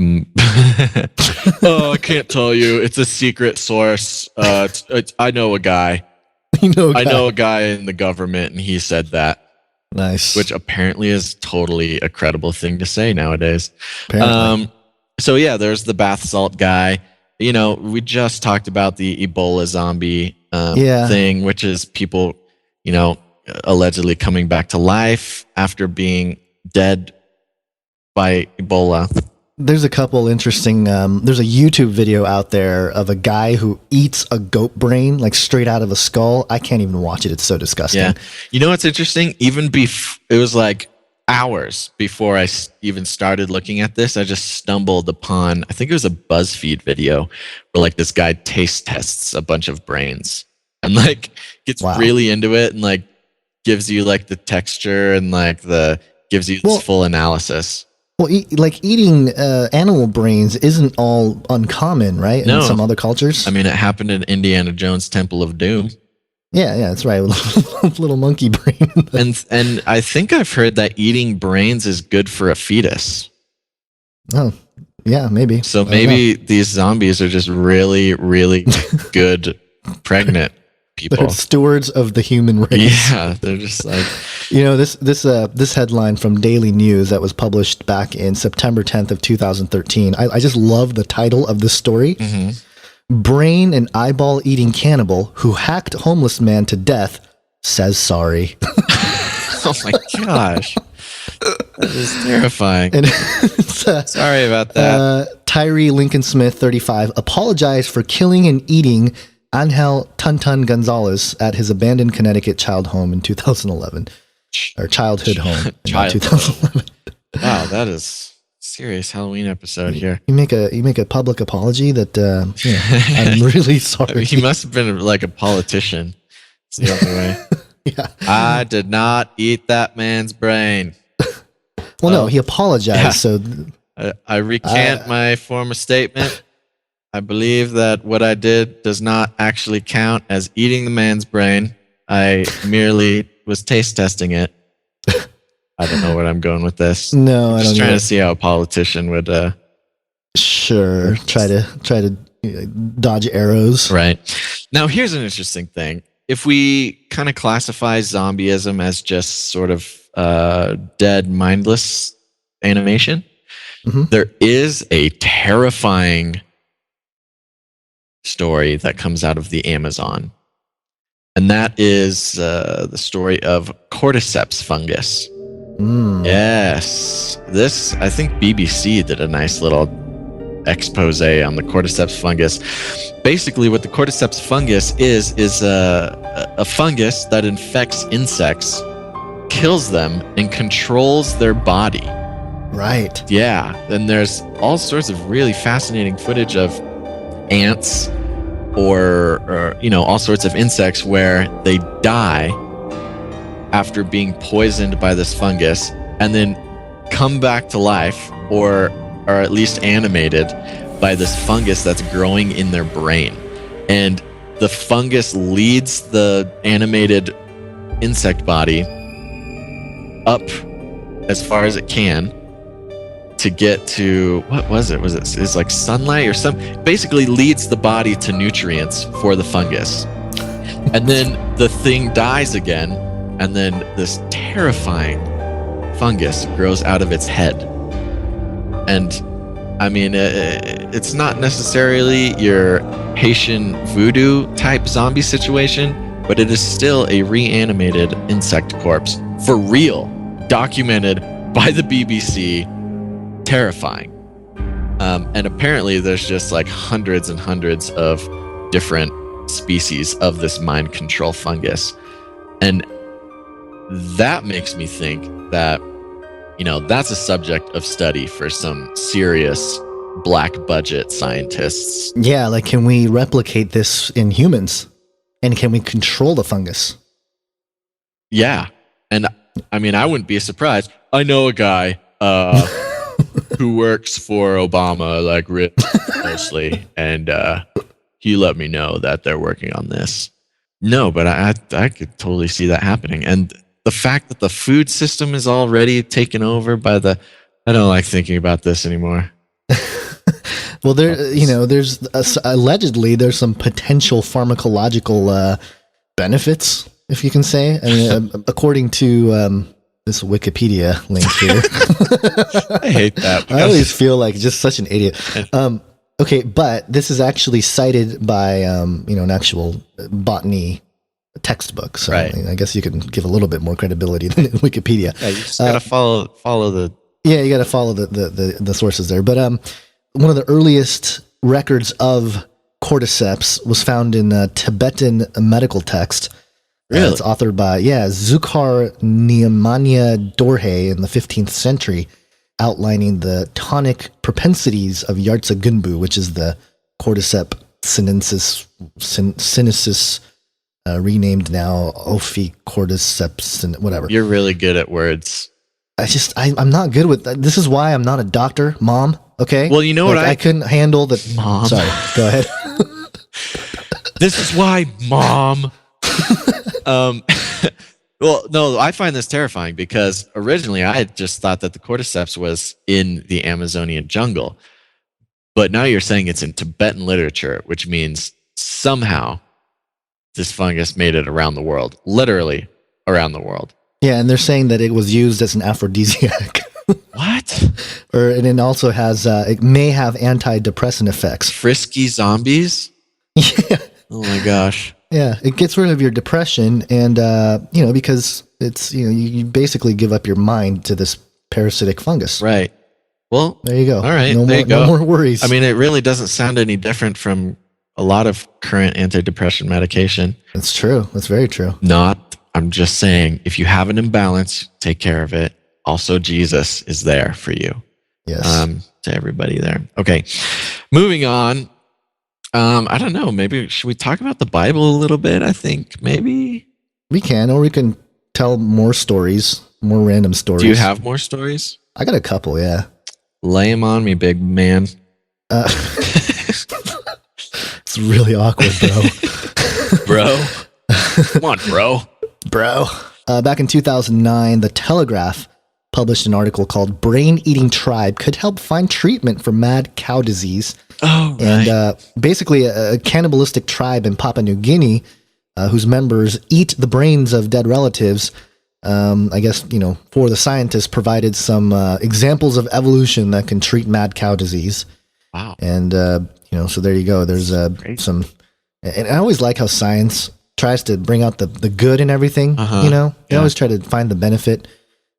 I can't tell you. It's a secret source. I know a guy. I know a guy in the government, and he said that. Nice. Which apparently is totally a credible thing to say nowadays. Apparently. So yeah, there's the bath salt guy. We just talked about the Ebola zombie thing, which is people, allegedly coming back to life after being dead by Ebola. There's a couple interesting, there's a YouTube video out there of a guy who eats a goat brain, like straight out of a skull. I can't even watch it. It's so disgusting. Yeah. You know what's interesting? Even it was like hours before I even started looking at this, I just stumbled upon, I think it was a BuzzFeed video where like this guy taste tests a bunch of brains and like gets really into it and like gives you like the texture and like gives you this full analysis. Well, eating animal brains isn't all uncommon, right? No. In some other cultures. I mean, it happened in Indiana Jones' Temple of Doom. Yeah, that's right. Little monkey brain. And I think I've heard that eating brains is good for a fetus. Oh, yeah, maybe. So maybe these zombies are just really, really good pregnant people. They're stewards of the human race. Yeah, they're just like... This headline from Daily News that was published back in September 10th of 2013. I just love the title of this story. Mm-hmm. Brain and eyeball eating cannibal who hacked homeless man to death says sorry. Oh my gosh. That is terrifying. And sorry about that. Tyree Lincoln Smith, 35, apologized for killing and eating Angel Tuntun Gonzalez at his abandoned Connecticut child home in 2011. Or childhood home in 2011. Wow, that is serious Halloween episode here. You make a public apology that I'm really sorry. He must have been like a politician. It's the only way. Yeah. I did not eat that man's brain. Well, no, he apologized. Yeah. So I recant my former statement. I believe that what I did does not actually count as eating the man's brain. I merely was taste testing it. I don't know where I'm going with this. No, I'm I just don't trying know. to see how a politician would Sure. Try to dodge arrows. Right. Now, here's an interesting thing. If we kind of classify zombieism as just sort of dead, mindless animation, there is a terrifying story that comes out of the Amazon. And that is the story of cordyceps fungus. Yes. This, I think BBC did a nice little expose on the cordyceps fungus. Basically, what the cordyceps fungus is a fungus that infects insects, kills them, and controls their body. Right. Yeah. And there's all sorts of really fascinating footage of ants or all sorts of insects where they die after being poisoned by this fungus and then come back to life or are at least animated by this fungus that's growing in their brain. And the fungus leads the animated insect body up as far as it can to get to, what was it? It's like sunlight or basically leads the body to nutrients for the fungus. And then the thing dies again, and then this terrifying fungus grows out of its head. And I mean, it's not necessarily your Haitian voodoo type zombie situation, but it is still a reanimated insect corpse for real, documented by the BBC. Terrifying. And apparently there's just like hundreds and hundreds of different species of this mind control fungus. And that makes me think that, that's a subject of study for some serious black budget scientists. Yeah, like, can we replicate this in humans? And can we control the fungus? Yeah. And I mean, I wouldn't be surprised. I know a guy who works for Obama, like, really closely, and he let me know that they're working on this. No, but I could totally see that happening. And the fact that the food system is already taken over by I don't like thinking about this anymore. Well, there's allegedly there's some potential pharmacological benefits, if you can say. I mean, according to this Wikipedia link here. I hate that. I always feel like just such an idiot. Okay, but this is actually cited by an actual botany textbook. So right. I guess you can give a little bit more credibility than Wikipedia. Yeah, you just gotta follow the. Yeah, you gotta follow the sources there. But one of the earliest records of cordyceps was found in a Tibetan medical text. Really? It's authored by Zukhar Niemania Dorje in the 15th century, outlining the tonic propensities of Yartsa Gunbu, which is the Cordyceps sinensis, renamed now Ophiocordyceps and whatever. You're really good at words. I'm not good with that. This is why I'm not a doctor, Mom. Okay. Well, you know what? I couldn't handle the. Mom. Sorry. Go ahead. This is why, Mom. Well, no, I find this terrifying because originally I had just thought that the cordyceps was in the Amazonian jungle. But now you're saying it's in Tibetan literature, which means somehow this fungus made it around the world, literally around the world. Yeah, and they're saying that it was used as an aphrodisiac. What? And it also has, it may have antidepressant effects. Frisky zombies? Yeah. Oh my gosh. Yeah, it gets rid of your depression, and because it's you basically give up your mind to this parasitic fungus. Right. Well, there you go. All right, no more worries. I mean, it really doesn't sound any different from a lot of current antidepressant medication. That's true. That's very true. I'm just saying, if you have an imbalance, take care of it. Also, Jesus is there for you. Yes. To everybody there. Okay, moving on. I don't know. Maybe should we talk about the Bible a little bit? I think maybe we can, or we can tell more stories, more random stories. Do you have more stories? I got a couple. Yeah. Lay them on me, big man. It's really awkward, bro. Come on, bro. Back in 2009, The Telegraph published an article called "Brain Eating Tribe Could Help Find Treatment for Mad Cow Disease." Oh, right. And basically a cannibalistic tribe in Papua New Guinea whose members eat the brains of dead relatives. I guess, for the scientists, provided some examples of evolution that can treat mad cow disease. Wow. And, so there you go. There's some, and I always like how science tries to bring out the good in everything. They always try to find the benefit.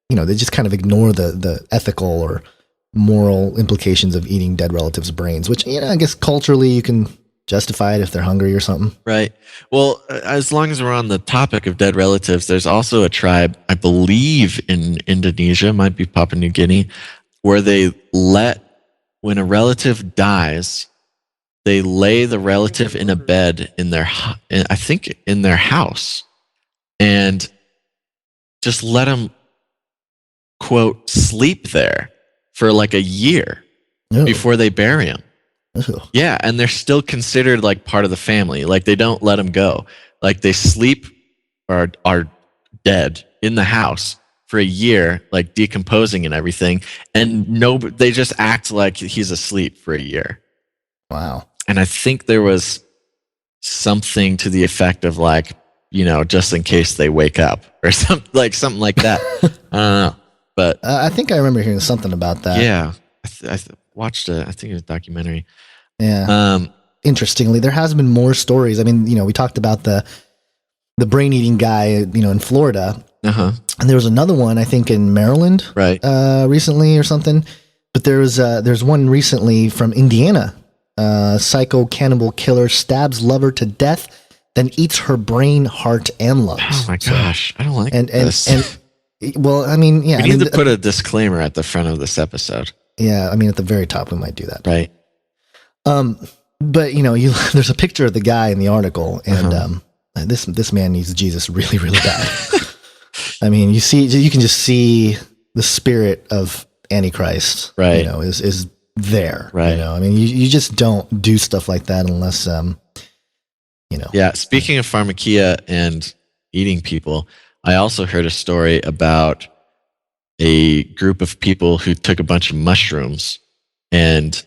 They just kind of ignore the ethical or moral implications of eating dead relatives' brains, which, I guess culturally you can justify it if they're hungry or something. Right. Well, as long as we're on the topic of dead relatives, there's also a tribe, I believe in Indonesia, might be Papua New Guinea, where when a relative dies, they lay the relative in a bed in their house, and just let them, quote, sleep there for like a year before they bury him. Yeah, and they're still considered like part of the family. Like they don't let them go. Like they sleep or are dead in the house for a year, like decomposing and everything, and they just act like he's asleep for a year. Wow. And I think there was something to the effect of like, just in case they wake up or something like that. I don't know, but I think I remember hearing something about that. yeah, I watched I think it was a documentary. Yeah. Interestingly, there has been more stories. I mean, we talked about the brain-eating guy, in Florida. Uh-huh. And there was another one, I think, in Maryland, right? Recently or something. But there's one recently from Indiana. Psycho cannibal killer stabs lover to death, then eats her brain, heart, and lungs. Oh my gosh, I don't like this. And well, I mean, yeah, we need to put a disclaimer at the front of this episode. Yeah, I mean, at the very top, we might do that, right? But there's a picture of the guy in the article, and this man needs Jesus really, really bad. I mean, you can just see the spirit of Antichrist, right? Is there, right? I mean, you just don't do stuff like that unless, Yeah. Speaking of pharmakia and eating people, I also heard a story about a group of people who took a bunch of mushrooms, and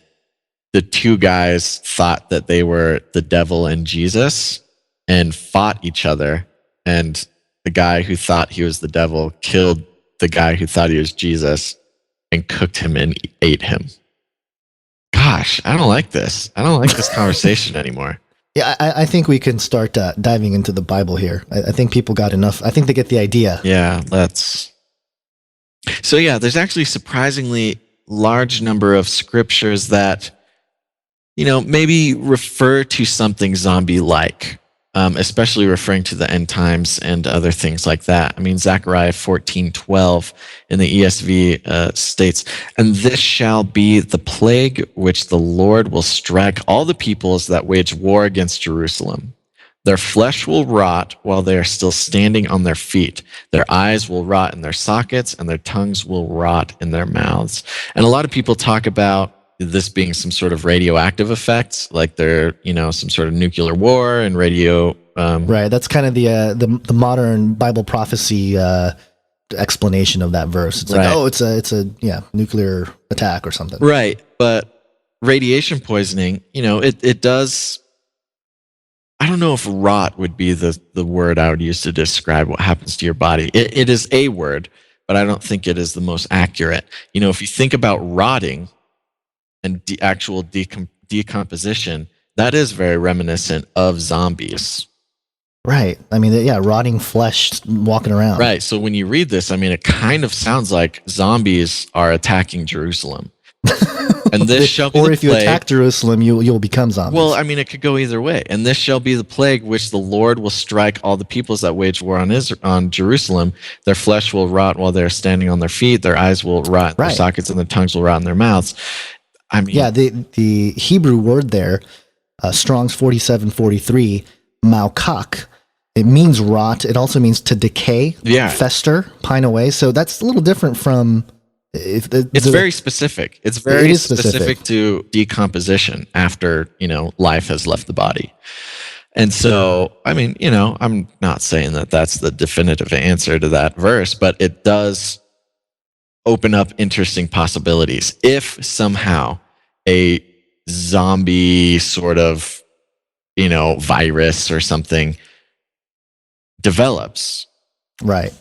the two guys thought that they were the devil and Jesus and fought each other. And the guy who thought he was the devil killed the guy who thought he was Jesus and cooked him and ate him. Gosh, I don't like this. I don't like this conversation anymore. Yeah, I think we can start diving into the Bible here. I think people got enough. I think they get the idea. Yeah, So yeah, there's actually surprisingly large number of scriptures that, maybe refer to something zombie-like, especially referring to the end times and other things like that. I mean, Zechariah 14:12 in the ESV states, "And this shall be the plague which the Lord will strike all the peoples that wage war against Jerusalem. Their flesh will rot while they are still standing on their feet. Their eyes will rot in their sockets, and their tongues will rot in their mouths." And a lot of people talk about this being some sort of radioactive effects, like they're, some sort of nuclear war and radio. Right. That's kind of the modern Bible prophecy explanation of that verse. It's like, it's a nuclear attack or something. Right. But radiation poisoning, it does. I don't know if rot would be the word I would use to describe what happens to your body. It is a word, but I don't think it is the most accurate. If you think about rotting and actual decomposition, that is very reminiscent of zombies. Right. I mean, rotting flesh walking around. Right. So when you read this, I mean, it kind of sounds like zombies are attacking Jerusalem. And this shall be or the if you plague. attack Jerusalem, you'll become zombies. Well, I mean, it could go either way. "And this shall be the plague which the Lord will strike all the peoples that wage war on Jerusalem. Their flesh will rot while they're standing on their feet. Their eyes will rot in their sockets, and their tongues will rot in their mouths." I mean, yeah, the Hebrew word there, Strong's 4743, maukak, it means rot. It also means to decay, fester, pine away. So that's a little different from. It's very specific. It's very specific to decomposition after, life has left the body. And so, I mean, I'm not saying that that's the definitive answer to that verse, but it does open up interesting possibilities. If somehow a zombie sort of, virus or something develops. Right.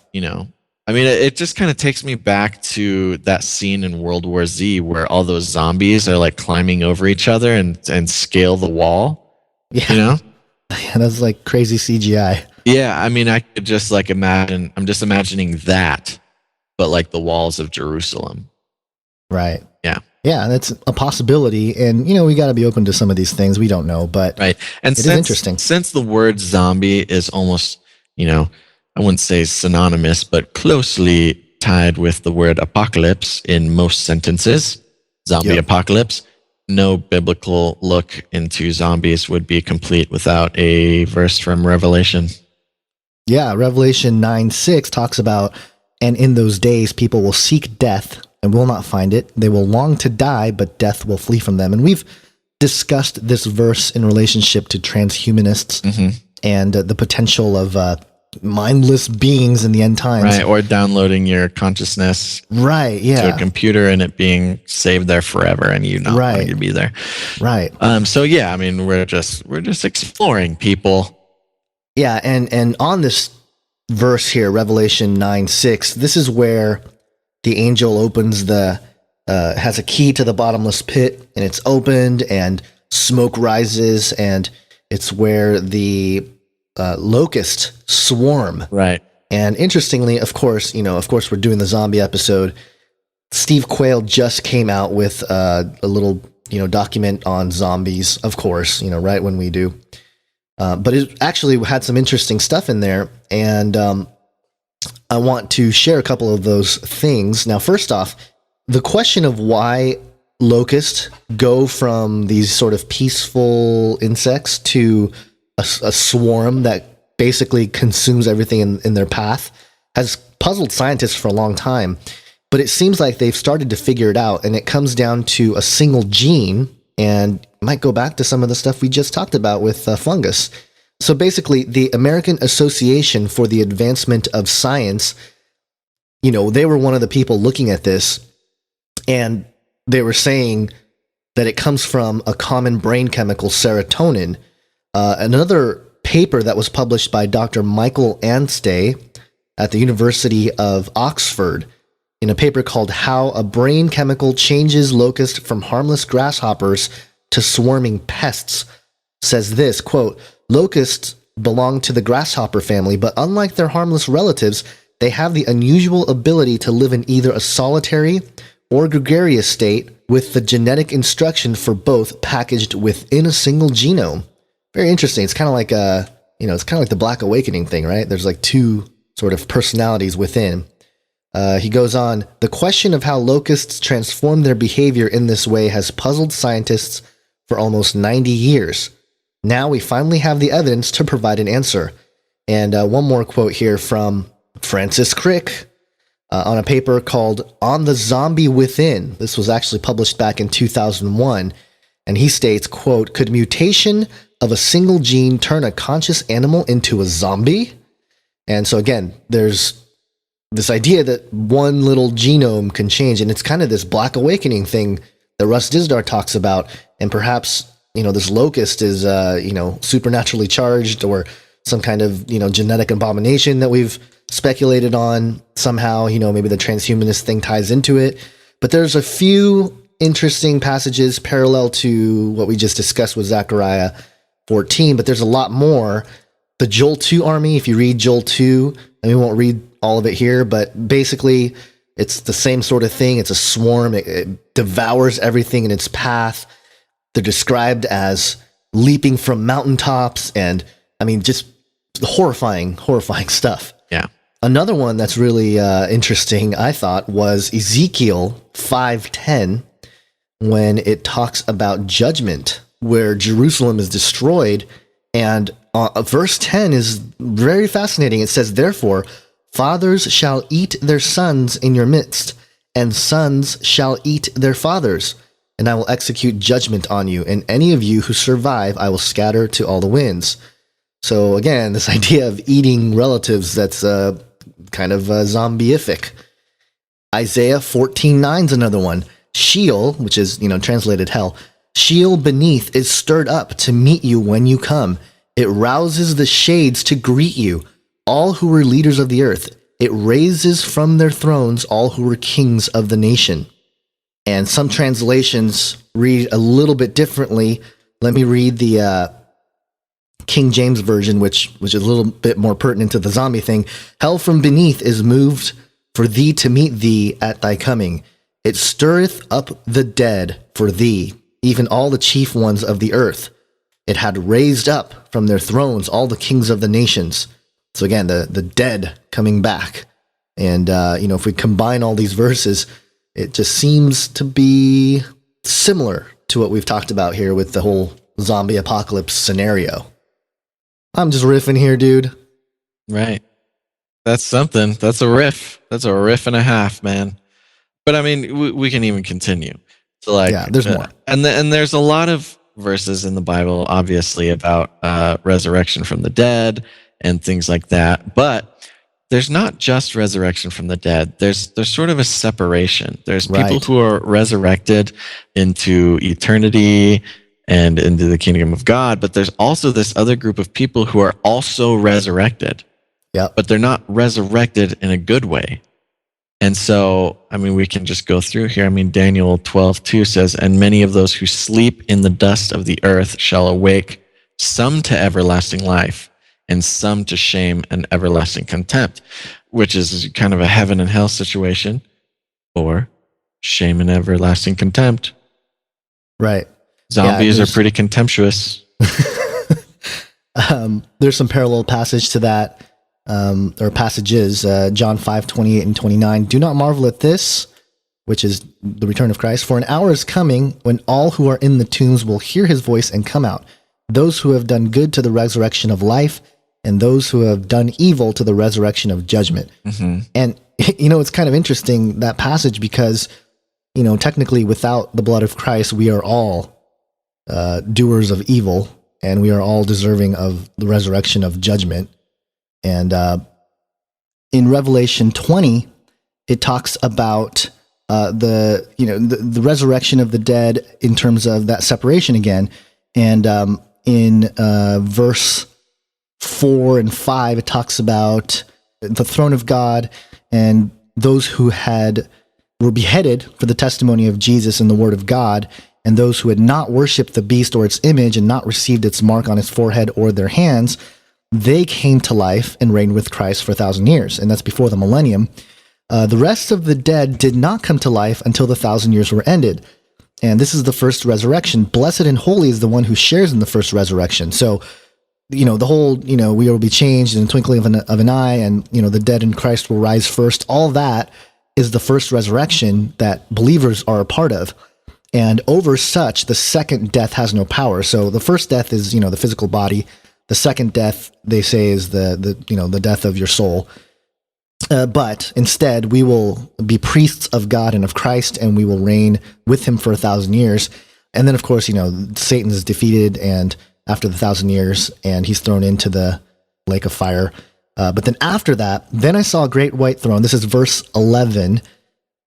I mean, it just kind of takes me back to that scene in World War Z where all those zombies are like climbing over each other and scale the wall. Yeah. Yeah, that's like crazy CGI. Yeah, I mean, I could just imagine. I'm just imagining that, but like the walls of Jerusalem. Right. Yeah. Yeah, that's a possibility, and we got to be open to some of these things. We don't know, but right. And it is interesting. Since the word zombie is almost, I wouldn't say synonymous, but closely tied with the word apocalypse in most sentences, zombie apocalypse. No biblical look into zombies would be complete without a verse from Revelation. Yeah, Revelation 9:6 talks about, "And in those days people will seek death and will not find it. They will long to die, but death will flee from them." And we've discussed this verse in relationship to transhumanists and the potential of mindless beings in the end times. Right, or downloading your consciousness Right, yeah. to a computer and it being saved there forever and you not wanting to be there. Right. So yeah, I mean, we're just exploring, people. Yeah, and on this verse here, Revelation 9:6, this is where the angel opens has a key to the bottomless pit, and it's opened, and smoke rises, and it's where the locust swarm. Right. And interestingly, of course, we're doing the zombie episode. Steve Quayle just came out with a little, document on zombies, of course, right when we do. But it actually had some interesting stuff in there, and I want to share a couple of those things. Now, first off, the question of why locusts go from these sort of peaceful insects to a swarm that basically consumes everything in their path has puzzled scientists for a long time. But it seems like they've started to figure it out, and it comes down to a single gene, and might go back to some of the stuff we just talked about with fungus. So basically, the American Association for the Advancement of Science, they were one of the people looking at this, and they were saying that it comes from a common brain chemical, serotonin. Another paper that was published by Dr. Michael Anstey at the University of Oxford in a paper called How a Brain Chemical Changes Locusts from Harmless Grasshoppers to Swarming Pests says this, quote, "Locusts belong to the grasshopper family, but unlike their harmless relatives, they have the unusual ability to live in either a solitary or gregarious state with the genetic instruction for both packaged within a single genome." Very interesting. It's kind of like it's kind of like the Black Awakening thing, right? There's like two sort of personalities within. He goes on, "The question of how locusts transform their behavior in this way has puzzled scientists for almost 90 years. Now we finally have the evidence to provide an answer." And one more quote here from Francis Crick on a paper called On the Zombie Within. This was actually published back in 2001. And he states, quote, "Could mutation of a single gene turn a conscious animal into a zombie?" And so again, there's this idea that one little genome can change, and it's kind of this Black Awakening thing that Russ Dizdar talks about. And perhaps, this locust is, supernaturally charged, or some kind of, genetic abomination that we've speculated on somehow. Maybe the transhumanist thing ties into it. But there's a few interesting passages parallel to what we just discussed with Zechariah 14, but there's a lot more. The Joel 2 army, if you read Joel 2, and we won't read all of it here, but basically it's the same sort of thing. It's a swarm. It devours everything in its path. They're described as leaping from mountaintops, and just horrifying stuff. Yeah. Another one that's really interesting, I thought, was Ezekiel 5:10, when it talks about judgment, where Jerusalem is destroyed. And verse 10 is very fascinating. It says, "Therefore, fathers shall eat their sons in your midst, and sons shall eat their fathers, and I will execute judgment on you, and any of you who survive I will scatter to all the winds." So again, this idea of eating relatives, that's kind of zombieific. Isaiah 14:9 is another one. "Sheol," which is, translated hell, "Sheol beneath is stirred up to meet you when you come. It rouses the shades to greet you, all who were leaders of the earth. It raises from their thrones all who were kings of the nation." And some translations read a little bit differently. Let me read the King James Version, which is a little bit more pertinent to the zombie thing. "Hell from beneath is moved for thee to meet thee at thy coming. It stirreth up the dead for thee, even all the chief ones of the earth. It had raised up from their thrones all the kings of the nations." So again, the dead coming back. And, if we combine all these verses, it just seems to be similar to what we've talked about here with the whole zombie apocalypse scenario. I'm just riffing here, dude. Right. That's something. That's a riff. That's a riff and a half, man. But we can even continue. So yeah, there's more. And there's a lot of verses in the Bible, obviously, about resurrection from the dead and things like that. But there's not just resurrection from the dead. There's sort of a separation. There's people Right. who are resurrected into eternity and into the kingdom of God, but there's also this other group of people who are also resurrected. Yep. But they're not resurrected in a good way. And so, I mean, we can just go through here. I mean, Daniel 12:2 says, "And many of those who sleep in the dust of the earth shall awake, some to everlasting life, and some to shame and everlasting contempt," which is kind of a heaven and hell situation, or shame and everlasting contempt. Right. Zombies are pretty contemptuous. There's some parallel passage to that, or passages, John 5:28 and 29. "Do not marvel at this," which is the return of Christ, "for an hour is coming when all who are in the tombs will hear his voice and come out, those who have done good to the resurrection of life, and those who have done evil to the resurrection of judgment." Mm-hmm. And, it's kind of interesting, that passage, because, technically without the blood of Christ, we are all doers of evil, and we are all deserving of the resurrection of judgment. And in Revelation 20, it talks about the resurrection of the dead in terms of that separation again. And in verse 4 and 5, it talks about the throne of God and those who were beheaded for the testimony of Jesus and the word of God, and those who had not worshipped the beast or its image and not received its mark on its forehead or their hands, they came to life and reigned with Christ for 1,000 years. And that's before the millennium. The rest of the dead did not come to life until the 1,000 years were ended. And this is the first resurrection. Blessed and holy is the one who shares in the first resurrection. So, the whole, we will be changed in the twinkling of an eye, and, the dead in Christ will rise first. All that is the first resurrection that believers are a part of. And over such, the second death has no power. So the first death is, the physical body. The second death, they say, is the death of your soul. But instead, we will be priests of God and of Christ, and we will reign with him for 1,000 years. And then, of course, Satan is defeated, and after the 1,000 years, and he's thrown into the lake of fire. But then after that, then I saw a great white throne. This is verse 11.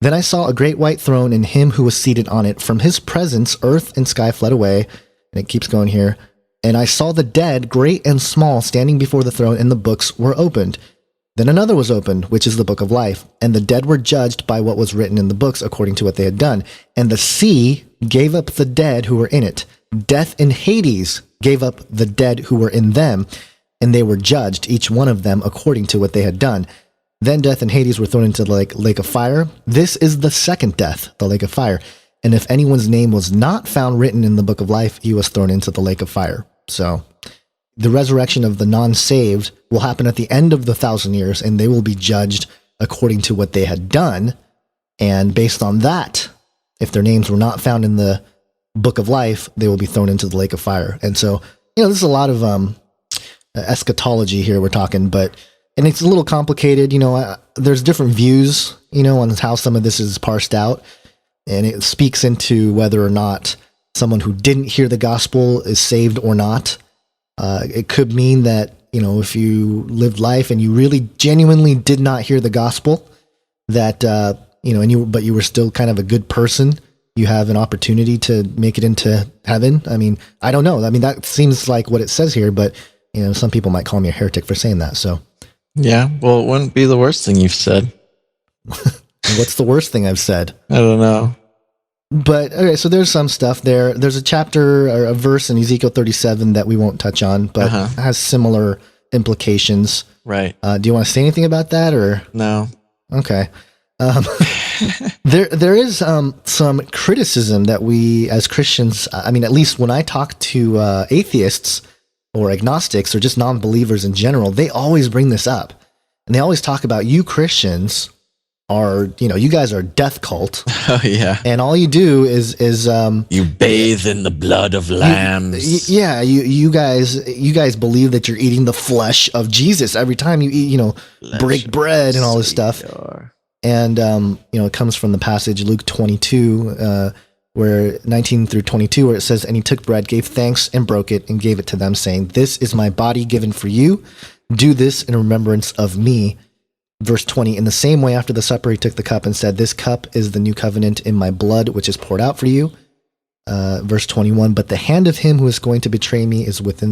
"Then I saw a great white throne and him who was seated on it. From his presence, earth and sky fled away." And it keeps going here. "And I saw the dead, great and small, standing before the throne, and the books were opened. Then another was opened, which is the book of life. And the dead were judged by what was written in the books according to what they had done. And the sea gave up the dead who were in it. Death and Hades gave up the dead who were in them, and they were judged, each one of them according to what they had done. Then death and Hades were thrown into the lake of fire. This is the second death, the lake of fire. And if anyone's name was not found written in the book of life, he was thrown into the lake of fire." So the resurrection of the non-saved will happen at the end of the 1,000 years, and they will be judged according to what they had done. And based on that, if their names were not found in the book of life, they will be thrown into the lake of fire. And so, this is a lot of eschatology here we're talking, and it's a little complicated. There's different views, on how some of this is parsed out, and it speaks into whether or not someone who didn't hear the gospel is saved or not. It could mean that, if you lived life and you really genuinely did not hear the gospel, that, but you were still kind of a good person, you have an opportunity to make it into heaven. I mean, I don't know. I mean, that seems like what it says here, but, some people might call me a heretic for saying that. So, yeah, well, it wouldn't be the worst thing you've said. What's the worst thing I've said? I don't know. But, okay, so there's some stuff there. There's a chapter or a verse in Ezekiel 37 that we won't touch on, but it has similar implications. Right. Do you want to say anything about that, or? No. Okay. There is some criticism that we as Christians, I mean, at least when I talk to atheists or agnostics or just non-believers in general, they always bring this up. And they always talk about, you Christians are, you guys are a death cult. Oh, yeah. And all you do is you bathe in the blood of lambs. You guys believe that you're eating the flesh of Jesus every time you eat, break bread and all this stuff. And, it comes from the passage, Luke 22, where 19 through 22, where it says, "And he took bread, gave thanks, and broke it, and gave it to them, saying, 'This is my body given for you. Do this in remembrance of me. Verse 20, in the same way after the supper, he took the cup and said, this cup is the new covenant in my blood, which is poured out for you. Verse 21, but the hand of him who is going to betray me is with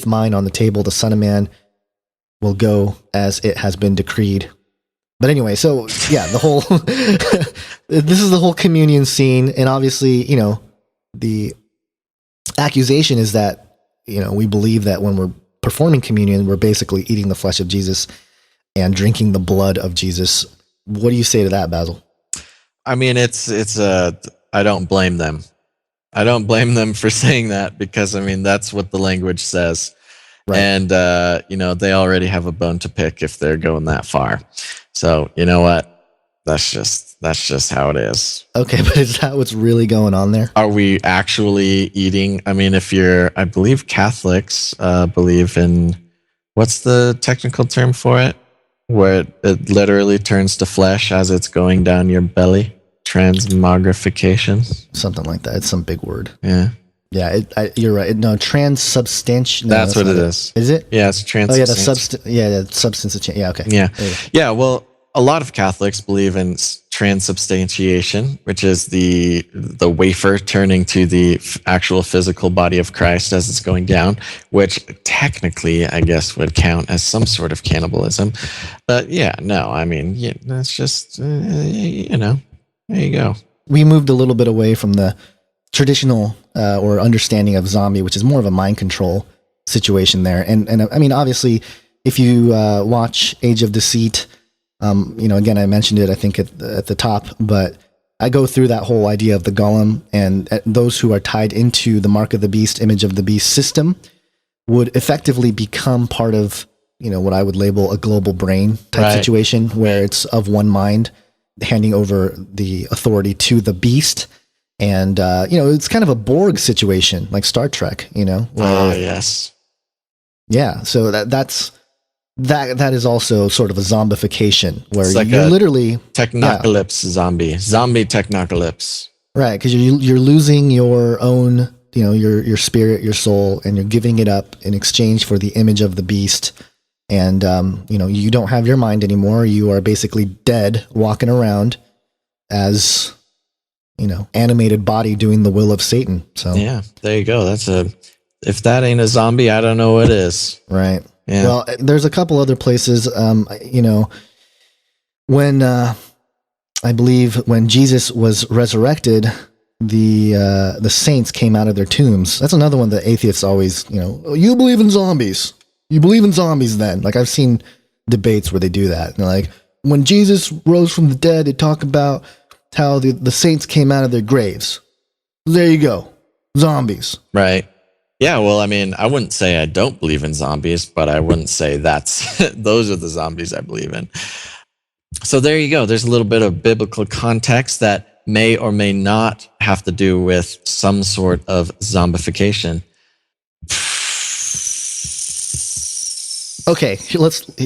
mine on the table. The Son of Man will go as it has been decreed. But anyway, so yeah, the whole, this is the whole communion scene. And obviously, the accusation is that, we believe that when we're performing communion, we're basically eating the flesh of Jesus and drinking the blood of Jesus. What do you say to that, Basil? I mean, I don't blame them. I don't blame them for saying that because, that's what the language says. Right. And, they already have a bone to pick if they're going that far. So, you know what? That's just how it is. Okay, but is that what's really going on there? Are we actually eating? I believe Catholics believe in, what's the technical term for it? Where it literally turns to flesh as it's going down your belly. Transmogrification. Something like that. It's some big word. Yeah. Yeah, you're right. No, transubstantiation. No, that's what it is. Is it? Yeah, it's transubstantiation. Oh, yeah, the substance of change. Yeah, okay. Yeah. Yeah, well, a lot of Catholics believe in transubstantiation, which is the wafer turning to the actual physical body of Christ as it's going down, which technically, I guess, would count as some sort of cannibalism. But yeah, no, that's just, there you go. We moved a little bit away from the traditional or understanding of zombie, which is more of a mind control situation there. And obviously, if you watch Age of Deceit, again, I mentioned it, I think at the top, but I go through that whole idea of the golem, and those who are tied into the mark of the beast, image of the beast system would effectively become part of, what I would label a global brain type situation where it's of one mind, handing over the authority to the beast. And, it's kind of a Borg situation, like Star Trek, yes. Yeah. So that is also sort of a zombification where it's like you're literally technocalypse zombie technocalypse. Right. Cause you're losing your own, your spirit, your soul, and you're giving it up in exchange for the image of the beast. And, you don't have your mind anymore. You are basically dead, walking around as, animated body doing the will of Satan. So yeah, there you go. If that ain't a zombie, I don't know what is. Right. Yeah. Well, there's a couple other places, when, I believe when Jesus was resurrected, the saints came out of their tombs. That's another one that atheists always, you believe in zombies. You believe in zombies then. Like I've seen debates where they do that. And they're like, when Jesus rose from the dead, they talk about how the saints came out of their graves. There you go. Zombies. Right. Yeah, well, I wouldn't say I don't believe in zombies, but I wouldn't say those are the zombies I believe in. So there you go. There's a little bit of biblical context that may or may not have to do with some sort of zombification. Okay,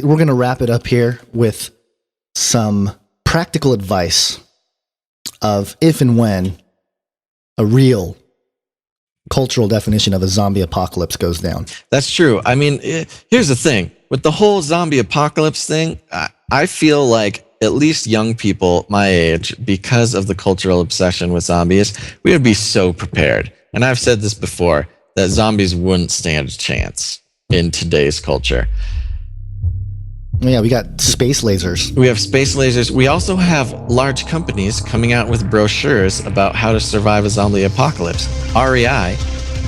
we're going to wrap it up here with some practical advice of if and when a real cultural definition of a zombie apocalypse goes down. That's true. Here's the thing. With the whole zombie apocalypse thing, I feel like at least young people my age, because of the cultural obsession with zombies, we would be so prepared. And I've said this before, that zombies wouldn't stand a chance in today's culture. Yeah, we got space lasers. We have space lasers. We also have large companies coming out with brochures about how to survive a zombie apocalypse. REI,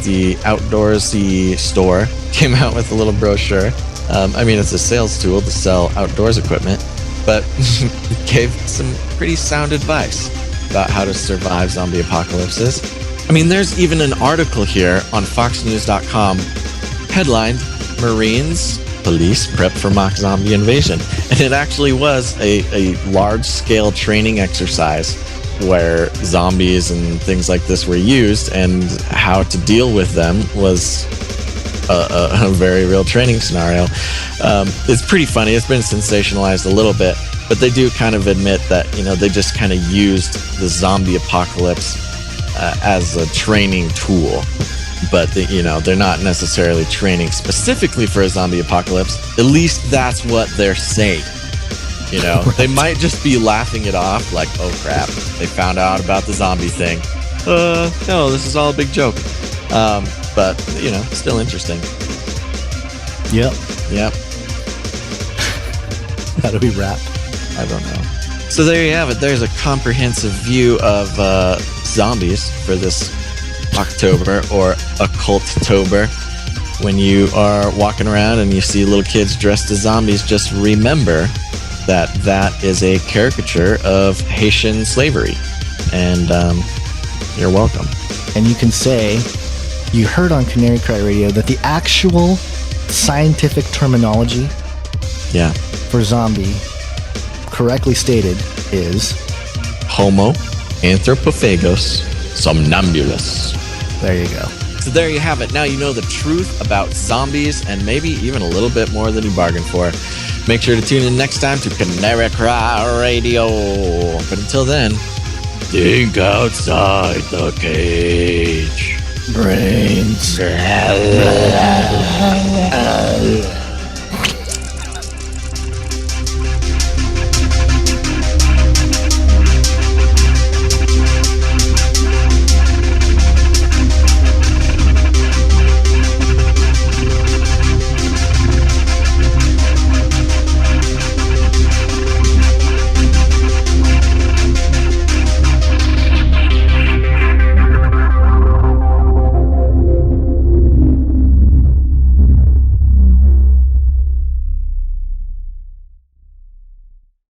the outdoorsy store, came out with a little brochure. It's a sales tool to sell outdoors equipment, but gave some pretty sound advice about how to survive zombie apocalypses. There's even an article here on foxnews.com headlined, Marines, Police Prep for Mock Zombie Invasion. And it actually was a large-scale training exercise where zombies and things like this were used, and how to deal with them was a very real training scenario. It's pretty funny. It's been sensationalized a little bit, but they do kind of admit that, they just kind of used the zombie apocalypse as a training tool. but they're not necessarily training specifically for a zombie apocalypse. At least that's what they're saying. They might just be laughing it off like, oh crap, they found out about the zombie thing. No, this is all a big joke. But still interesting. Yep. How do we wrap? I don't know. So there you have it. There's a comprehensive view of zombies for this October or Occulttober. When you are walking around and you see little kids dressed as zombies, just remember that is a caricature of Haitian slavery. And you're welcome. And you can say, you heard on Canary Cry Radio that the actual scientific terminology for zombie, correctly stated, is Homo anthropophagus somnambulus. There you go. So there you have it. Now you know the truth about zombies and maybe even a little bit more than you bargained for. Make sure to tune in next time to Canary Cry Radio. But until then, think outside the cage. Brains.